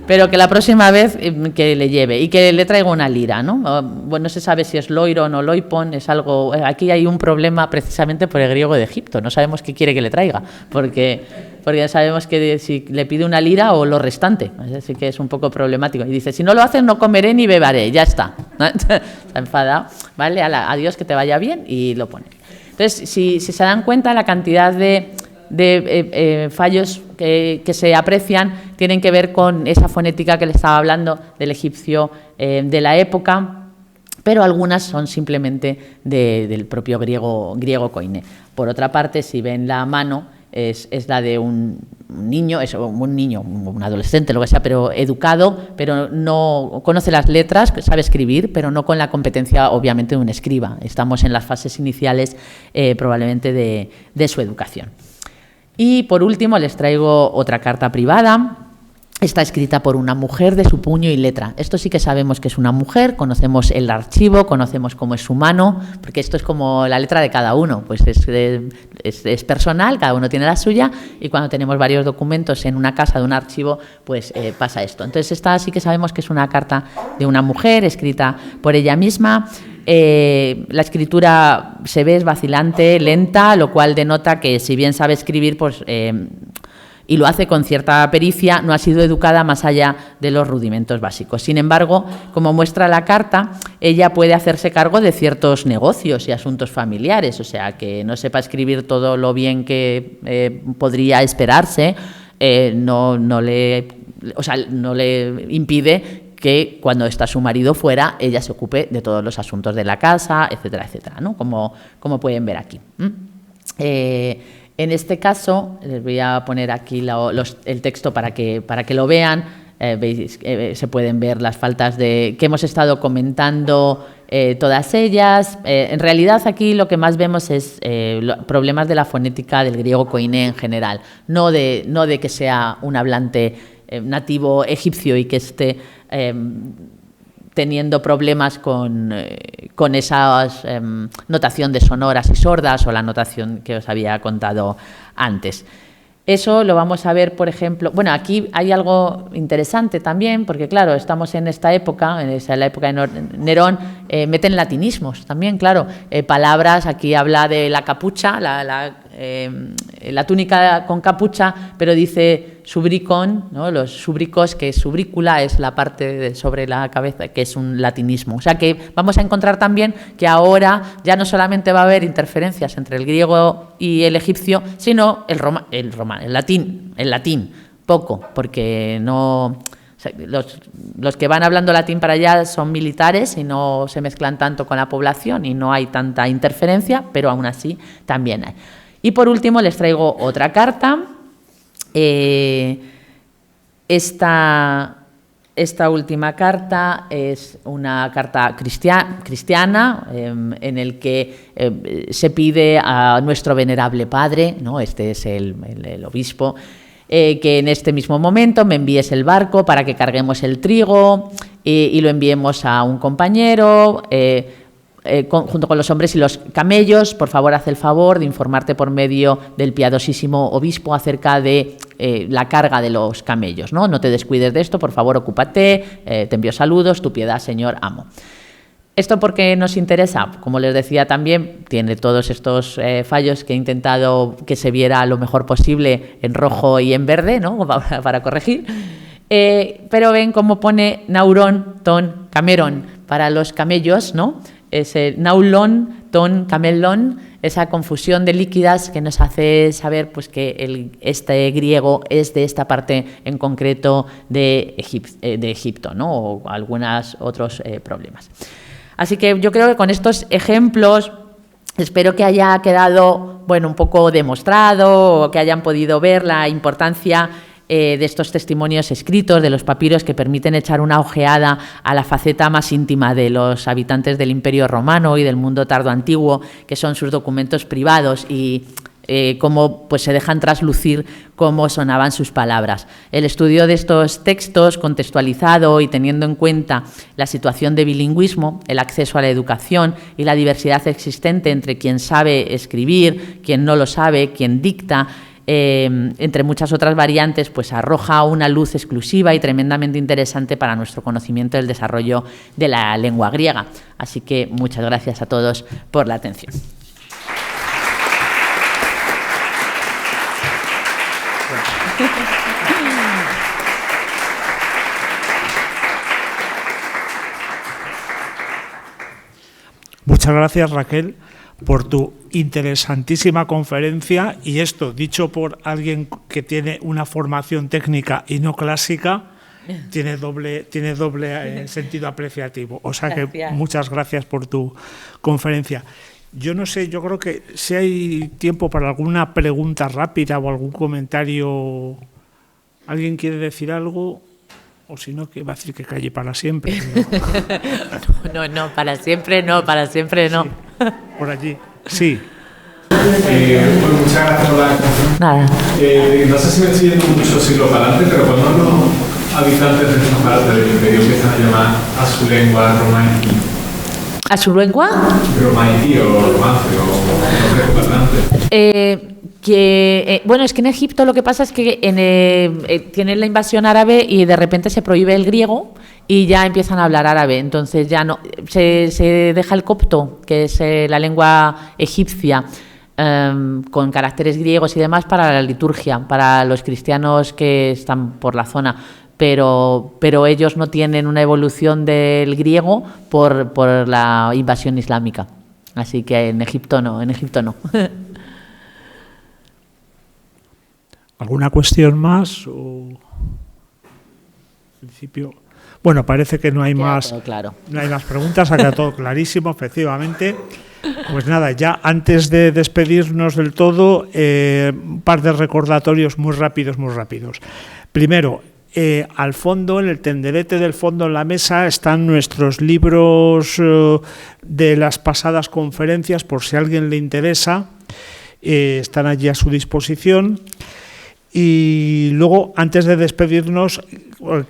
pero que la próxima vez que le lleve y que le traiga una lira, ¿no? Bueno, no se sabe si es loiron o loipon, es algo. Aquí hay un problema precisamente por el griego de Egipto. No sabemos qué quiere que le traiga, porque ya sabemos que si le pide una lira o lo restante, así que es un poco problemático. Y dice: si no lo haces, no comeré ni beberé, ya está. Está enfadado, ¿vale? Adiós, que te vaya bien, y lo pone. Entonces, si se dan cuenta, la cantidad de fallos que se aprecian tienen que ver con esa fonética que le estaba hablando del egipcio de la época, pero algunas son simplemente del propio griego koiné. Por otra parte, si ven la mano, es la de un niño, un adolescente, lo que sea, pero educado, pero no conoce las letras, sabe escribir, pero no con la competencia, obviamente, de un escriba. Estamos en las fases iniciales, probablemente, de su educación. Y, por último, les traigo otra carta privada. Está escrita por una mujer de su puño y letra. Esto sí que sabemos que es una mujer, conocemos el archivo, conocemos cómo es su mano, porque esto es como la letra de cada uno, pues es personal, cada uno tiene la suya, y cuando tenemos varios documentos en una casa de un archivo, pues pasa esto. Entonces esta sí que sabemos que es una carta de una mujer, escrita por ella misma. La escritura se ve, es vacilante, lenta, lo cual denota que, si bien sabe escribir, pues... y lo hace con cierta pericia, no ha sido educada más allá de los rudimentos básicos. Sin embargo, como muestra la carta, ella puede hacerse cargo de ciertos negocios y asuntos familiares, o sea, que no sepa escribir todo lo bien que podría esperarse, no le impide que cuando está su marido fuera, ella se ocupe de todos los asuntos de la casa, etcétera, etcétera, ¿no? Como pueden ver aquí. En este caso, les voy a poner aquí el texto para que lo vean. Veis, se pueden ver las faltas que hemos estado comentando, todas ellas. En realidad, aquí lo que más vemos es problemas de la fonética del griego koiné en general, no de que sea un hablante nativo egipcio y que esté teniendo problemas con esa notación de sonoras y sordas o la notación que os había contado antes. Eso lo vamos a ver, por ejemplo... Bueno, aquí hay algo interesante también, porque claro, estamos en esta época, en la época de Nerón, meten latinismos también, claro. Palabras, aquí habla de la capucha, la túnica con capucha, pero dice subricón, ¿no? Los súbricos, que subrícula es la parte sobre la cabeza, que es un latinismo. O sea que vamos a encontrar también que ahora ya no solamente va a haber interferencias entre el griego y el egipcio, sino el latín, poco, porque no... Los que van hablando latín para allá son militares y no se mezclan tanto con la población y no hay tanta interferencia, pero aún así también hay. Y por último les traigo otra carta. Esta última carta es una carta cristiana en el que se pide a nuestro venerable padre, ¿no? Este es el obispo, que en este mismo momento me envíes el barco para que carguemos el trigo y lo enviemos a un compañero, junto con los hombres y los camellos. Por favor, haz el favor de informarte por medio del piadosísimo obispo acerca de la carga de los camellos, ¿no? No te descuides de esto, por favor, ocúpate, te envío saludos, tu piedad, señor amo. ¿Esto por qué nos interesa? Como les decía también, tiene todos estos fallos que he intentado que se viera lo mejor posible en rojo y en verde, ¿no? Para corregir. Pero ven cómo pone naurón, ton, camerón para los camellos, ¿no? Es el naulón, ton, camelón, esa confusión de líquidas que nos hace saber pues, que este griego es de esta parte en concreto de Egipto, ¿no? O algunos otros problemas. Así que yo creo que con estos ejemplos espero que haya quedado, bueno, un poco demostrado o que hayan podido ver la importancia de estos testimonios escritos, de los papiros que permiten echar una ojeada a la faceta más íntima de los habitantes del Imperio Romano y del mundo tardoantiguo, que son sus documentos privados y cómo pues, se dejan traslucir cómo sonaban sus palabras. El estudio de estos textos, contextualizado y teniendo en cuenta la situación de bilingüismo, el acceso a la educación y la diversidad existente entre quien sabe escribir, quien no lo sabe, quien dicta, entre muchas otras variantes, pues arroja una luz exclusiva y tremendamente interesante para nuestro conocimiento del desarrollo de la lengua griega. Así que muchas gracias a todos por la atención. Muchas gracias, Raquel, por tu interesantísima conferencia, y esto dicho por alguien que tiene una formación técnica y no clásica, tiene doble sentido apreciativo. O sea que muchas gracias por tu conferencia. Yo no sé, yo creo que si hay tiempo para alguna pregunta rápida o algún comentario. ¿Alguien quiere decir algo? O si no, que va a decir que calle para siempre. No, para siempre no, para siempre no. Sí, por allí, sí. Bueno, muchas gracias por la conferencia. Nada. No sé si me estoy yendo mucho siglo para adelante, pero cuando los habitantes de esta parte del imperio empiezan a llamar a su lengua romaní. ¿A su lengua? Romaní o romance o grecoparlante. Bueno, es que en Egipto lo que pasa es que tienen la invasión árabe y de repente se prohíbe el griego y ya empiezan a hablar árabe. Entonces ya no se deja el copto, que es la lengua egipcia, con caracteres griegos y demás para la liturgia, para los cristianos que están por la zona. Pero ellos no tienen una evolución del griego por la invasión islámica. Así que en Egipto no. ¿Alguna cuestión más? O... En principio... Bueno, parece que no hay más, claro. No hay más preguntas, ha quedado todo clarísimo, efectivamente. Pues nada, ya antes de despedirnos del todo, un par de recordatorios muy rápidos. Primero, al fondo, en el tenderete del fondo en la mesa, están nuestros libros de las pasadas conferencias, por si a alguien le interesa, están allí a su disposición. Y luego, antes de despedirnos,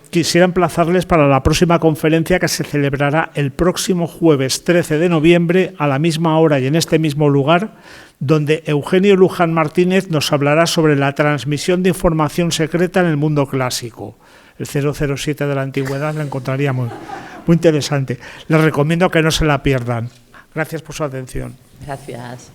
quisiera emplazarles para la próxima conferencia que se celebrará el próximo jueves 13 de noviembre a la misma hora y en este mismo lugar, donde Eugenio Luján Martínez nos hablará sobre la transmisión de información secreta en el mundo clásico. El 007 de la antigüedad la encontraría muy interesante. Les recomiendo que no se la pierdan. Gracias por su atención. Gracias.